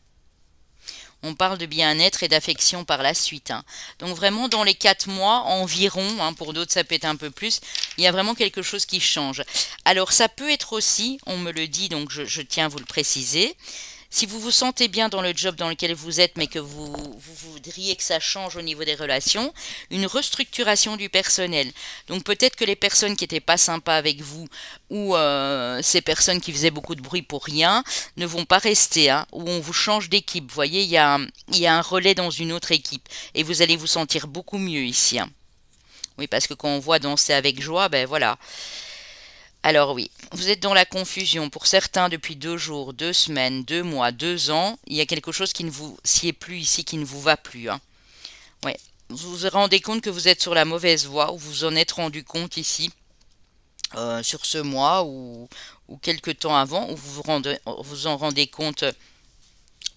A: On parle de bien-être et d'affection par la suite, hein. Donc vraiment dans les 4 mois environ, hein, pour d'autres ça peut être un peu plus, il y a vraiment quelque chose qui change. Alors ça peut être aussi, on me le dit, donc je tiens à vous le préciser, si vous vous sentez bien dans le job dans lequel vous êtes, mais que vous voudriez que ça change au niveau des relations, une restructuration du personnel. Donc peut-être que les personnes qui n'étaient pas sympas avec vous ou ces personnes qui faisaient beaucoup de bruit pour rien ne vont pas rester, hein, ou on vous change d'équipe. Vous voyez, il y a un relais dans une autre équipe et vous allez vous sentir beaucoup mieux ici, hein. Oui, parce que quand on voit danser avec joie, ben voilà. Alors oui, vous êtes dans la confusion. Pour certains, depuis 2 jours, 2 semaines, 2 mois, 2 ans, il y a quelque chose qui ne vous sied plus ici, qui ne vous va plus, hein. Ouais. Vous vous rendez compte que vous êtes sur la mauvaise voie, ou vous en êtes rendu compte ici, sur ce mois, ou quelque temps avant, ou vous en rendez compte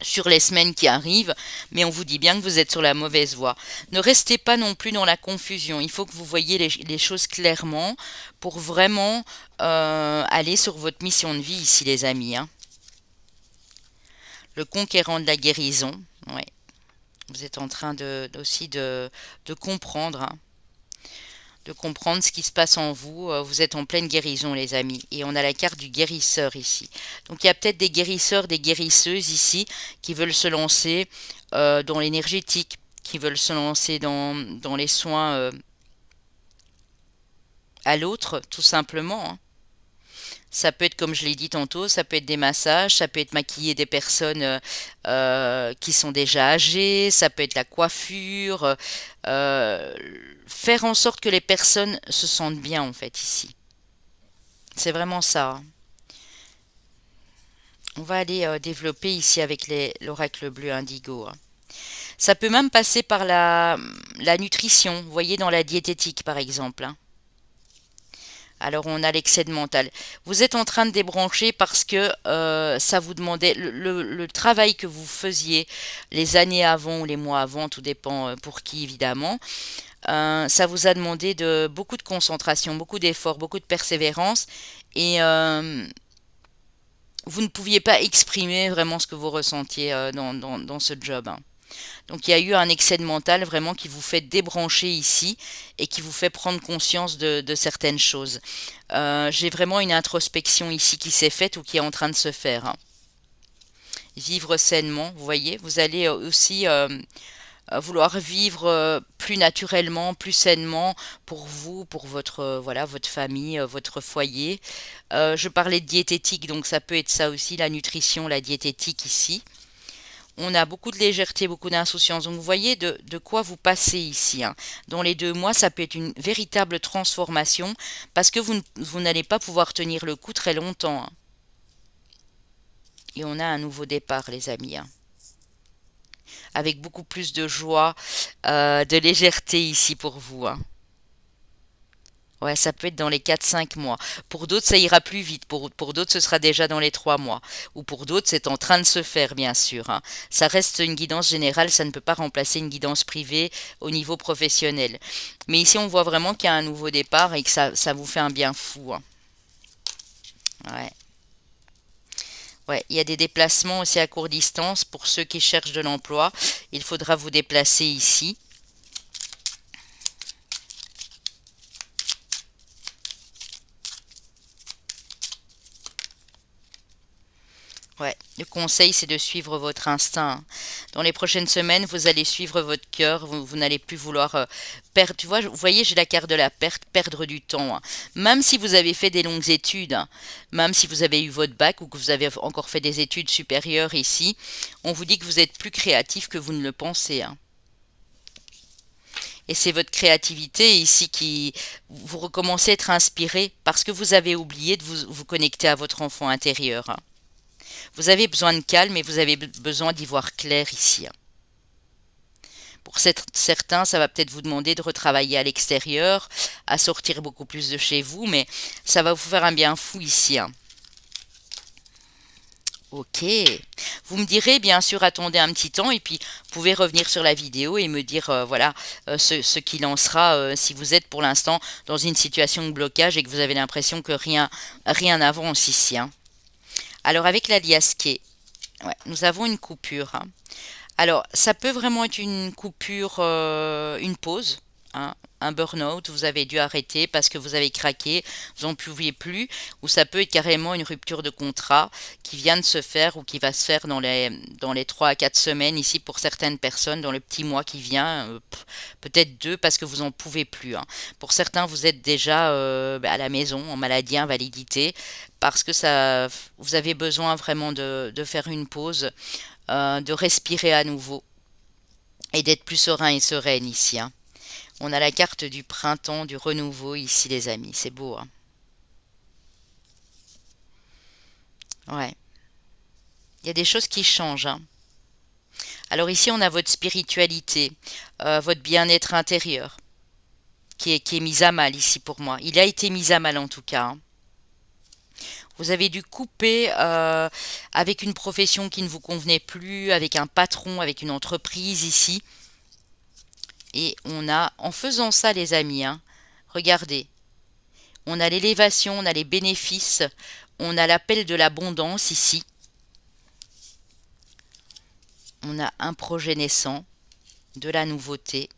A: sur les semaines qui arrivent, mais on vous dit bien que vous êtes sur la mauvaise voie. Ne restez pas non plus dans la confusion. Il faut que vous voyez les choses clairement pour vraiment aller sur votre mission de vie ici, les amis, hein. Le conquérant de la guérison. Ouais. Vous êtes en train aussi de comprendre, hein, de comprendre ce qui se passe en vous. Vous êtes en pleine guérison, les amis. Et on a la carte du guérisseur ici. Donc il y a peut-être des guérisseurs, des guérisseuses ici qui veulent se lancer dans l'énergétique, qui veulent se lancer dans les soins à l'autre, tout simplement, hein. Ça peut être, comme je l'ai dit tantôt, ça peut être des massages, ça peut être maquiller des personnes qui sont déjà âgées, ça peut être la coiffure, euh, faire en sorte que les personnes se sentent bien en fait ici. C'est vraiment ça, hein. On va aller développer ici avec l'oracle bleu indigo, hein. Ça peut même passer par la nutrition, vous voyez, dans la diététique par exemple, hein. Alors on a l'excès de mental. Vous êtes en train de débrancher parce que ça vous demandait le travail que vous faisiez les années avant ou les mois avant, tout dépend pour qui évidemment. Ça vous a demandé beaucoup de concentration, beaucoup d'efforts, beaucoup de persévérance et vous ne pouviez pas exprimer vraiment ce que vous ressentiez dans ce job, hein. Donc il y a eu un excès de mental vraiment qui vous fait débrancher ici et qui vous fait prendre conscience de certaines choses. J'ai vraiment une introspection ici qui s'est faite ou qui est en train de se faire, hein. Vivre sainement, vous voyez, vous allez aussi vouloir vivre plus naturellement, plus sainement pour vous, pour votre voilà, votre famille, votre foyer. Je parlais de diététique, donc ça peut être ça aussi, la nutrition, la diététique ici. On a beaucoup de légèreté, beaucoup d'insouciance. Donc vous voyez de quoi vous passez ici, hein. Dans les 2 mois, ça peut être une véritable transformation parce que vous n'allez pas pouvoir tenir le coup très longtemps, hein. Et on a un nouveau départ, les amis, hein, avec beaucoup plus de joie, de légèreté ici pour vous, hein. Ouais, ça peut être dans les 4 5 mois. Pour d'autres, ça ira plus vite. Pour d'autres, ce sera déjà dans les 3 mois. Ou pour d'autres, c'est en train de se faire, bien sûr, hein. Ça reste une guidance générale, ça ne peut pas remplacer une guidance privée au niveau professionnel. Mais ici, on voit vraiment qu'il y a un nouveau départ et que ça vous fait un bien fou, hein. Ouais. Ouais, il y a des déplacements aussi à courte distance pour ceux qui cherchent de l'emploi. Il faudra vous déplacer ici. Ouais, le conseil, c'est de suivre votre instinct, hein. Dans les prochaines semaines, vous allez suivre votre cœur, vous n'allez plus vouloir perdre. Tu vois, vous voyez, j'ai la carte de la perte, perdre du temps, hein. Même si vous avez fait des longues études, hein, même si vous avez eu votre bac ou que vous avez encore fait des études supérieures ici, on vous dit que vous êtes plus créatif que vous ne le pensez, hein. Et c'est votre créativité ici qui vous recommencez à être inspiré parce que vous avez oublié de vous connecter à votre enfant intérieur, hein. Vous avez besoin de calme et vous avez besoin d'y voir clair ici, hein. Pour certains, ça va peut-être vous demander de retravailler à l'extérieur, à sortir beaucoup plus de chez vous, mais ça va vous faire un bien fou ici, hein. Ok. Vous me direz, bien sûr, attendez un petit temps et puis vous pouvez revenir sur la vidéo et me dire, voilà, ce qu'il en sera si vous êtes pour l'instant dans une situation de blocage et que vous avez l'impression que rien n'avance ici, hein. Alors, avec la liasquée, ouais, nous avons une coupure, hein. Alors, ça peut vraiment être une coupure, une pause, hein, un burn-out, vous avez dû arrêter parce que vous avez craqué, vous n'en pouviez plus, ou ça peut être carrément une rupture de contrat qui vient de se faire ou qui va se faire dans les 3 à 4 semaines ici pour certaines personnes, dans le petit mois qui vient, peut-être 2 parce que vous n'en pouvez plus, hein. Pour certains, vous êtes déjà à la maison, en maladie, invalidité, parce que vous avez besoin vraiment de faire une pause, de respirer à nouveau et d'être plus serein et sereine ici, hein. On a la carte du printemps, du renouveau ici, les amis. C'est beau, hein. Ouais. Il y a des choses qui changent, hein. Alors ici, on a votre spiritualité, votre bien-être intérieur, qui est mis à mal ici pour moi. Il a été mis à mal en tout cas, hein. Vous avez dû couper avec une profession qui ne vous convenait plus, avec un patron, avec une entreprise ici. Et on a, en faisant ça, les amis, hein, regardez, on a l'élévation, on a les bénéfices, on a l'appel de l'abondance ici. On a un projet naissant, de la nouveauté.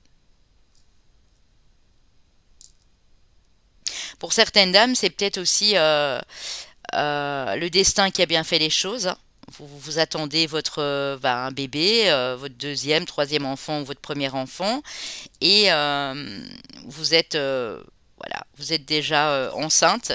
A: Pour certaines dames, c'est peut-être aussi le destin qui a bien fait les choses, hein. Vous attendez un bébé, votre deuxième, troisième enfant ou votre premier enfant, et voilà, vous êtes déjà enceinte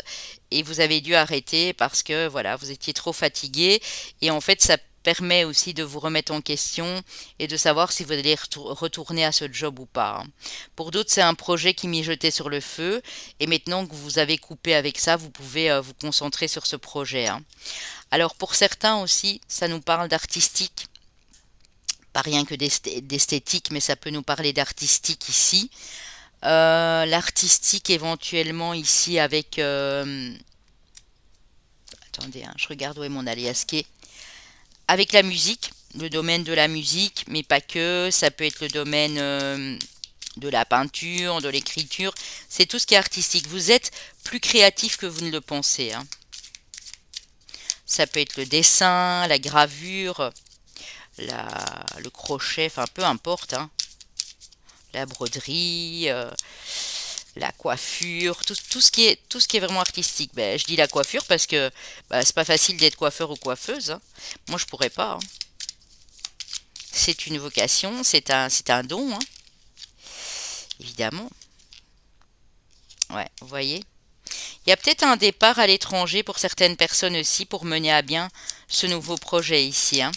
A: et vous avez dû arrêter parce que voilà, vous étiez trop fatigué et en fait ça permet aussi de vous remettre en question et de savoir si vous allez retourner à ce job ou pas, hein. Pour d'autres, c'est un projet qui mijotait sur le feu et maintenant que vous avez coupé avec ça, vous pouvez vous concentrer sur ce projet, hein. Alors pour certains aussi, ça nous parle d'artistique, pas rien que d'esthétique, mais ça peut nous parler d'artistique ici. L'artistique éventuellement ici avec... attendez, hein, je regarde où est mon aliasqué. Avec la musique, le domaine de la musique, mais pas que. Ça peut être le domaine de la peinture, de l'écriture. C'est tout ce qui est artistique. Vous êtes plus créatif que vous ne le pensez, hein. Ça peut être le dessin, la gravure, le crochet, enfin peu importe, hein. La broderie, la coiffure, tout ce qui est vraiment artistique. Ben, je dis la coiffure parce que c'est pas facile d'être coiffeur ou coiffeuse, hein. Moi, je pourrais pas, hein. C'est une vocation, c'est un don, hein, évidemment. Ouais, vous voyez. Il y a peut-être un départ à l'étranger pour certaines personnes aussi pour mener à bien ce nouveau projet ici, hein.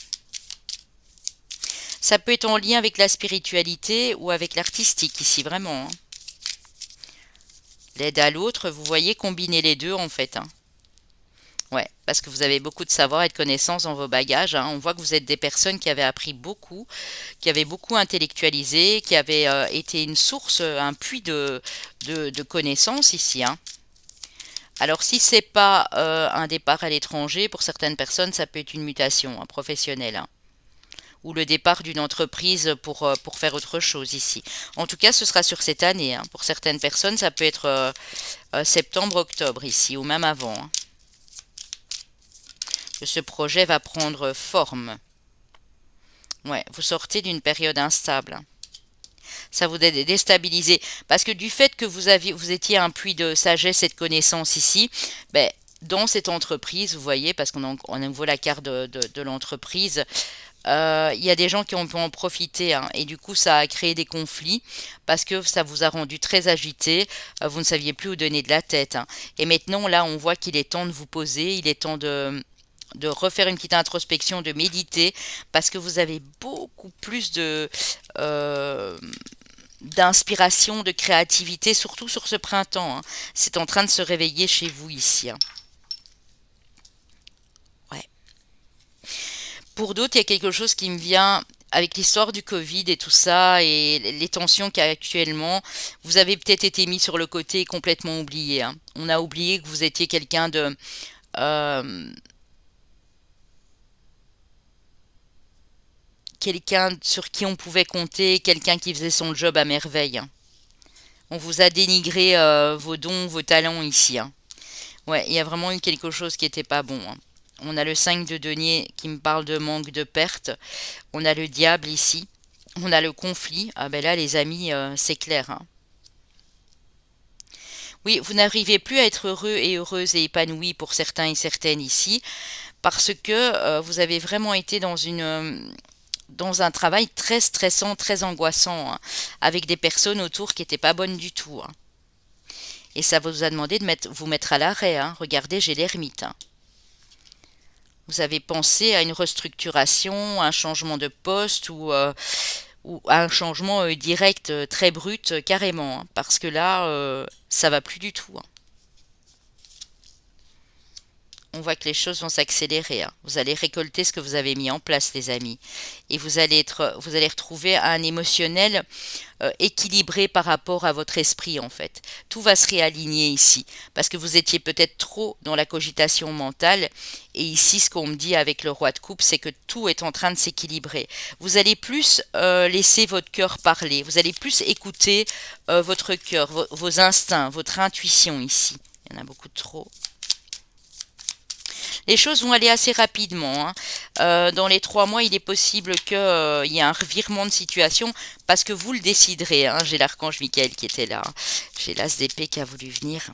A: Ça peut être en lien avec la spiritualité ou avec l'artistique ici, vraiment, hein. L'aide à l'autre, vous voyez, combiner les deux en fait, hein. Ouais, parce que vous avez beaucoup de savoir et de connaissances dans vos bagages, hein. On voit que vous êtes des personnes qui avaient appris beaucoup, qui avaient beaucoup intellectualisé, qui avaient été une source, un puits de connaissances ici, hein. Alors si c'est pas un départ à l'étranger, pour certaines personnes, ça peut être une mutation, hein, professionnelle, hein, ou le départ d'une entreprise pour faire autre chose ici. En tout cas, ce sera sur cette année, hein. Pour certaines personnes, ça peut être septembre, octobre ici, ou même avant, hein, que ce projet va prendre forme. Ouais, vous sortez d'une période instable, hein. Ça vous a déstabilisé. Parce que du fait que vous étiez un puits de sagesse et de connaissances ici, ben, dans cette entreprise, vous voyez, parce on voit la carte de l'entreprise, il y a des gens qui ont pu en profiter, hein, et du coup ça a créé des conflits parce que ça vous a rendu très agité, vous ne saviez plus où donner de la tête, hein. Et maintenant là on voit qu'il est temps de vous poser, il est temps de refaire une petite introspection, de méditer, parce que vous avez beaucoup plus euh, d'inspiration, de créativité, surtout sur ce printemps, hein. C'est en train de se réveiller chez vous ici, hein. Ouais. Pour d'autres, il y a quelque chose qui me vient avec l'histoire du Covid et tout ça et les tensions qu'il y a actuellement. Vous avez peut-être été mis sur le côté et complètement oublié, hein. On a oublié que vous étiez euh, quelqu'un sur qui on pouvait compter, quelqu'un qui faisait son job à merveille, hein. On vous a dénigré vos dons, vos talents ici, hein. Ouais, il y a vraiment eu quelque chose qui était pas bon, hein. On a le 5 de denier qui me parle de manque de perte. On a le diable ici. On a le conflit. Ah ben là, les amis, c'est clair, hein. Oui, vous n'arrivez plus à être heureux et heureuse et épanoui pour certains et certaines ici parce que vous avez vraiment été dans un travail très stressant, très angoissant, hein, avec des personnes autour qui n'étaient pas bonnes du tout, hein. Et ça vous a demandé de vous mettre à l'arrêt, hein. Regardez, j'ai l'ermite, hein. Vous avez pensé à une restructuration, un changement de poste ou à un changement direct, très brut, carrément, hein, parce que là, ça va plus du tout, hein. On voit que les choses vont s'accélérer, hein. Vous allez récolter ce que vous avez mis en place, les amis. Et vous allez retrouver un émotionnel équilibré par rapport à votre esprit, en fait. Tout va se réaligner ici, parce que vous étiez peut-être trop dans la cogitation mentale. Et ici, ce qu'on me dit avec le roi de coupe, c'est que tout est en train de s'équilibrer. Vous allez plus laisser votre cœur parler. Vous allez plus écouter votre cœur, vos instincts, votre intuition ici. Il y en a beaucoup trop. Les choses vont aller assez rapidement, hein. Dans les 3 mois, il est possible qu'il y ait un revirement de situation parce que vous le déciderez, hein. J'ai l'archange Michael qui était là, hein. J'ai l'as d'épée qui a voulu venir.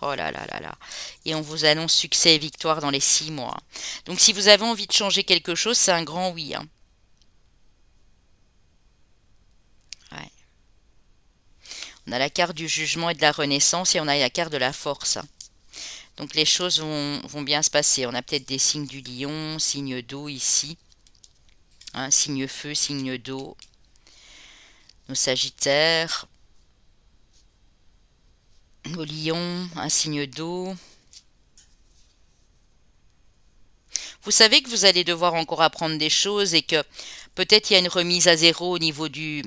A: Oh là là là là. Et on vous annonce succès et victoire dans les 6 mois. Donc si vous avez envie de changer quelque chose, c'est un grand oui, hein. Ouais. On a la carte du jugement et de la renaissance et on a la carte de la force, hein. Donc les choses vont bien se passer. On a peut-être des signes du lion, signe d'eau ici, hein, signe feu, signe d'eau, nos sagittaires, nos lions, un signe d'eau. Vous savez que vous allez devoir encore apprendre des choses et que peut-être il y a une remise à zéro au niveau du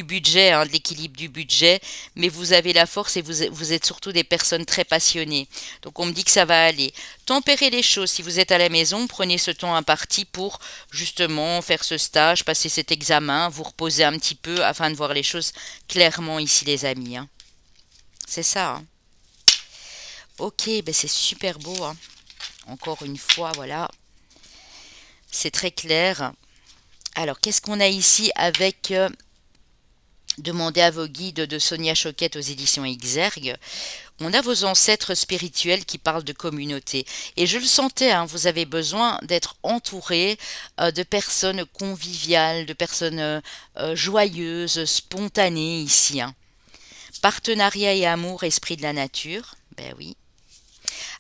A: budget, hein, de l'équilibre du budget, mais vous avez la force et vous êtes surtout des personnes très passionnées. Donc on me dit que ça va aller. Tempérez les choses. Si vous êtes à la maison, prenez ce temps imparti pour justement faire ce stage, passer cet examen, vous reposer un petit peu afin de voir les choses clairement ici, les amis, hein. C'est ça, hein. Ok, ben c'est super beau, hein. Encore une fois, voilà, c'est très clair. Alors, qu'est-ce qu'on a ici avec Demandez à vos guides de Sonia Choquette aux éditions Exergue. On a vos ancêtres spirituels qui parlent de communauté. Et je le sentais, hein, vous avez besoin d'être entouré de personnes conviviales, de personnes joyeuses, spontanées ici, hein. Partenariat et amour, esprit de la nature. Ben oui.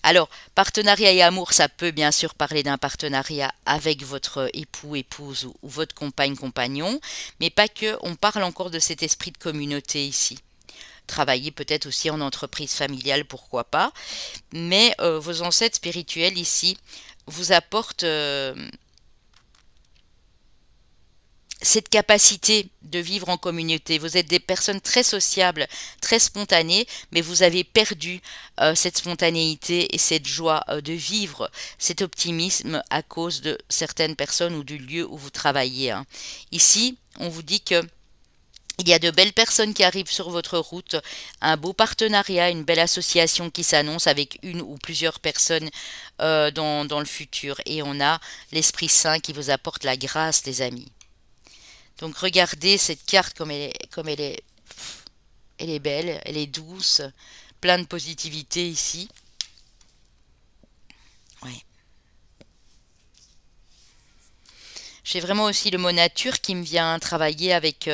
A: Alors, partenariat et amour, ça peut bien sûr parler d'un partenariat avec votre époux, épouse ou votre compagne, compagnon, mais pas que, on parle encore de cet esprit de communauté ici. Travailler peut-être aussi en entreprise familiale, pourquoi pas, mais vos ancêtres spirituels ici vous apportent cette capacité de vivre en communauté. Vous êtes des personnes très sociables, très spontanées, mais vous avez perdu cette spontanéité et cette joie de vivre, cet optimisme à cause de certaines personnes ou du lieu où vous travaillez, hein. Ici, on vous dit que il y a de belles personnes qui arrivent sur votre route, un beau partenariat, une belle association qui s'annonce avec une ou plusieurs personnes dans le futur. Et on a l'Esprit Saint qui vous apporte la grâce, les amis. Donc regardez cette carte comme elle est belle, elle est douce, plein de positivité ici. Ouais. J'ai vraiment aussi le mot nature qui me vient travailler avec,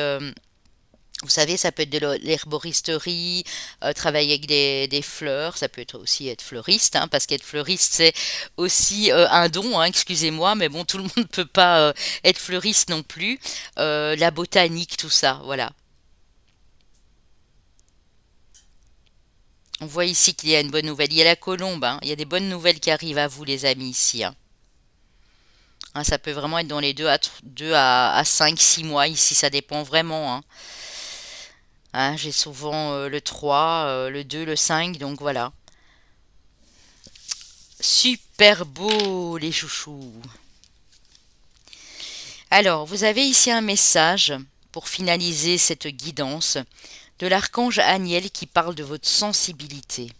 A: vous savez, ça peut être de l'herboristerie, travailler avec des fleurs, ça peut être aussi être fleuriste, hein, parce qu'être fleuriste, c'est aussi un don, hein, excusez-moi, mais bon, tout le monde ne peut pas être fleuriste non plus. La botanique, tout ça, voilà. On voit ici qu'il y a une bonne nouvelle. Il y a la colombe, hein. Il y a des bonnes nouvelles qui arrivent à vous, les amis, ici, hein. Hein, ça peut vraiment être dans les 2 à 5, 6 mois ici, ça dépend vraiment, hein. Hein, j'ai souvent le 3, le 2, le 5, donc voilà. Super beau, les chouchous. Alors, vous avez ici un message pour finaliser cette guidance de l'archange Aniel qui parle de votre sensibilité.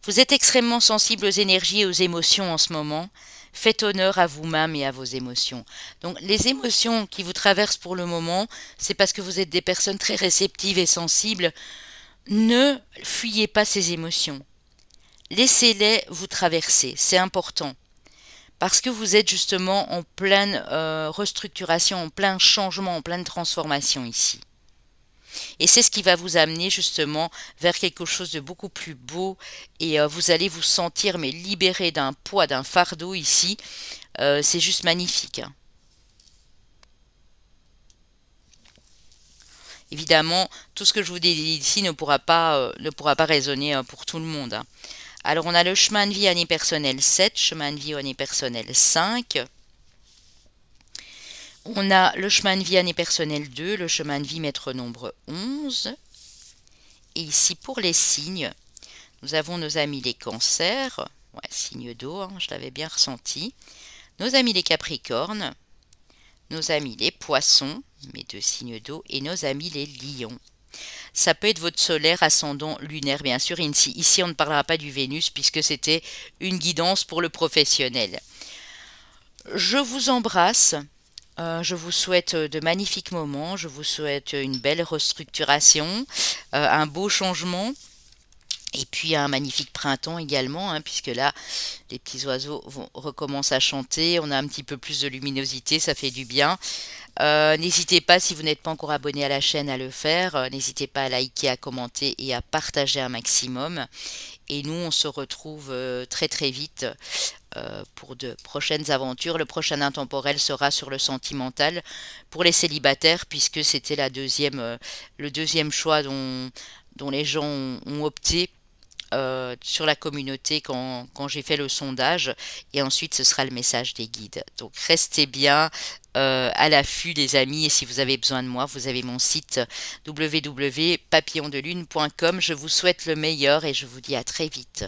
A: Vous êtes extrêmement sensible aux énergies et aux émotions en ce moment. Faites honneur à vous-même et à vos émotions. Donc, les émotions qui vous traversent pour le moment, c'est parce que vous êtes des personnes très réceptives et sensibles. Ne fuyez pas ces émotions. Laissez-les vous traverser, c'est important. Parce que vous êtes justement en pleine restructuration, en plein changement, en pleine transformation ici. Et c'est ce qui va vous amener justement vers quelque chose de beaucoup plus beau et vous allez vous sentir mais libéré d'un poids, d'un fardeau ici. C'est juste magnifique, hein. Évidemment, tout ce que je vous dis ici ne pourra pas résonner pour tout le monde, hein. Alors on a le chemin de vie année personnelle 7, chemin de vie année personnelle 5. On a le chemin de vie année personnelle 2, le chemin de vie maître nombre 11. Et ici pour les signes, nous avons nos amis les cancers, ouais, signe d'eau, hein, je l'avais bien ressenti. Nos amis les capricornes, nos amis les poissons, mes 2 signes d'eau, et nos amis les lions. Ça peut être votre solaire, ascendant, lunaire, bien sûr. Ici, on ne parlera pas du Vénus puisque c'était une guidance pour le professionnel. Je vous embrasse. Je vous souhaite de magnifiques moments. Je vous souhaite une belle restructuration, un beau changement. Et puis un magnifique printemps également, hein, puisque là, les petits oiseaux recommencent à chanter. On a un petit peu plus de luminosité, ça fait du bien. N'hésitez pas, si vous n'êtes pas encore abonné à la chaîne, à le faire. N'hésitez pas à liker, à commenter et à partager un maximum. Et nous, on se retrouve très très vite pour de prochaines aventures. Le prochain intemporel sera sur le sentimental pour les célibataires, puisque c'était le deuxième choix dont les gens ont opté sur la communauté quand j'ai fait le sondage. Et ensuite, ce sera le message des guides. Donc, restez bien à l'affût, les amis. Et si vous avez besoin de moi, vous avez mon site www.papillondelune.com. Je vous souhaite le meilleur et je vous dis à très vite.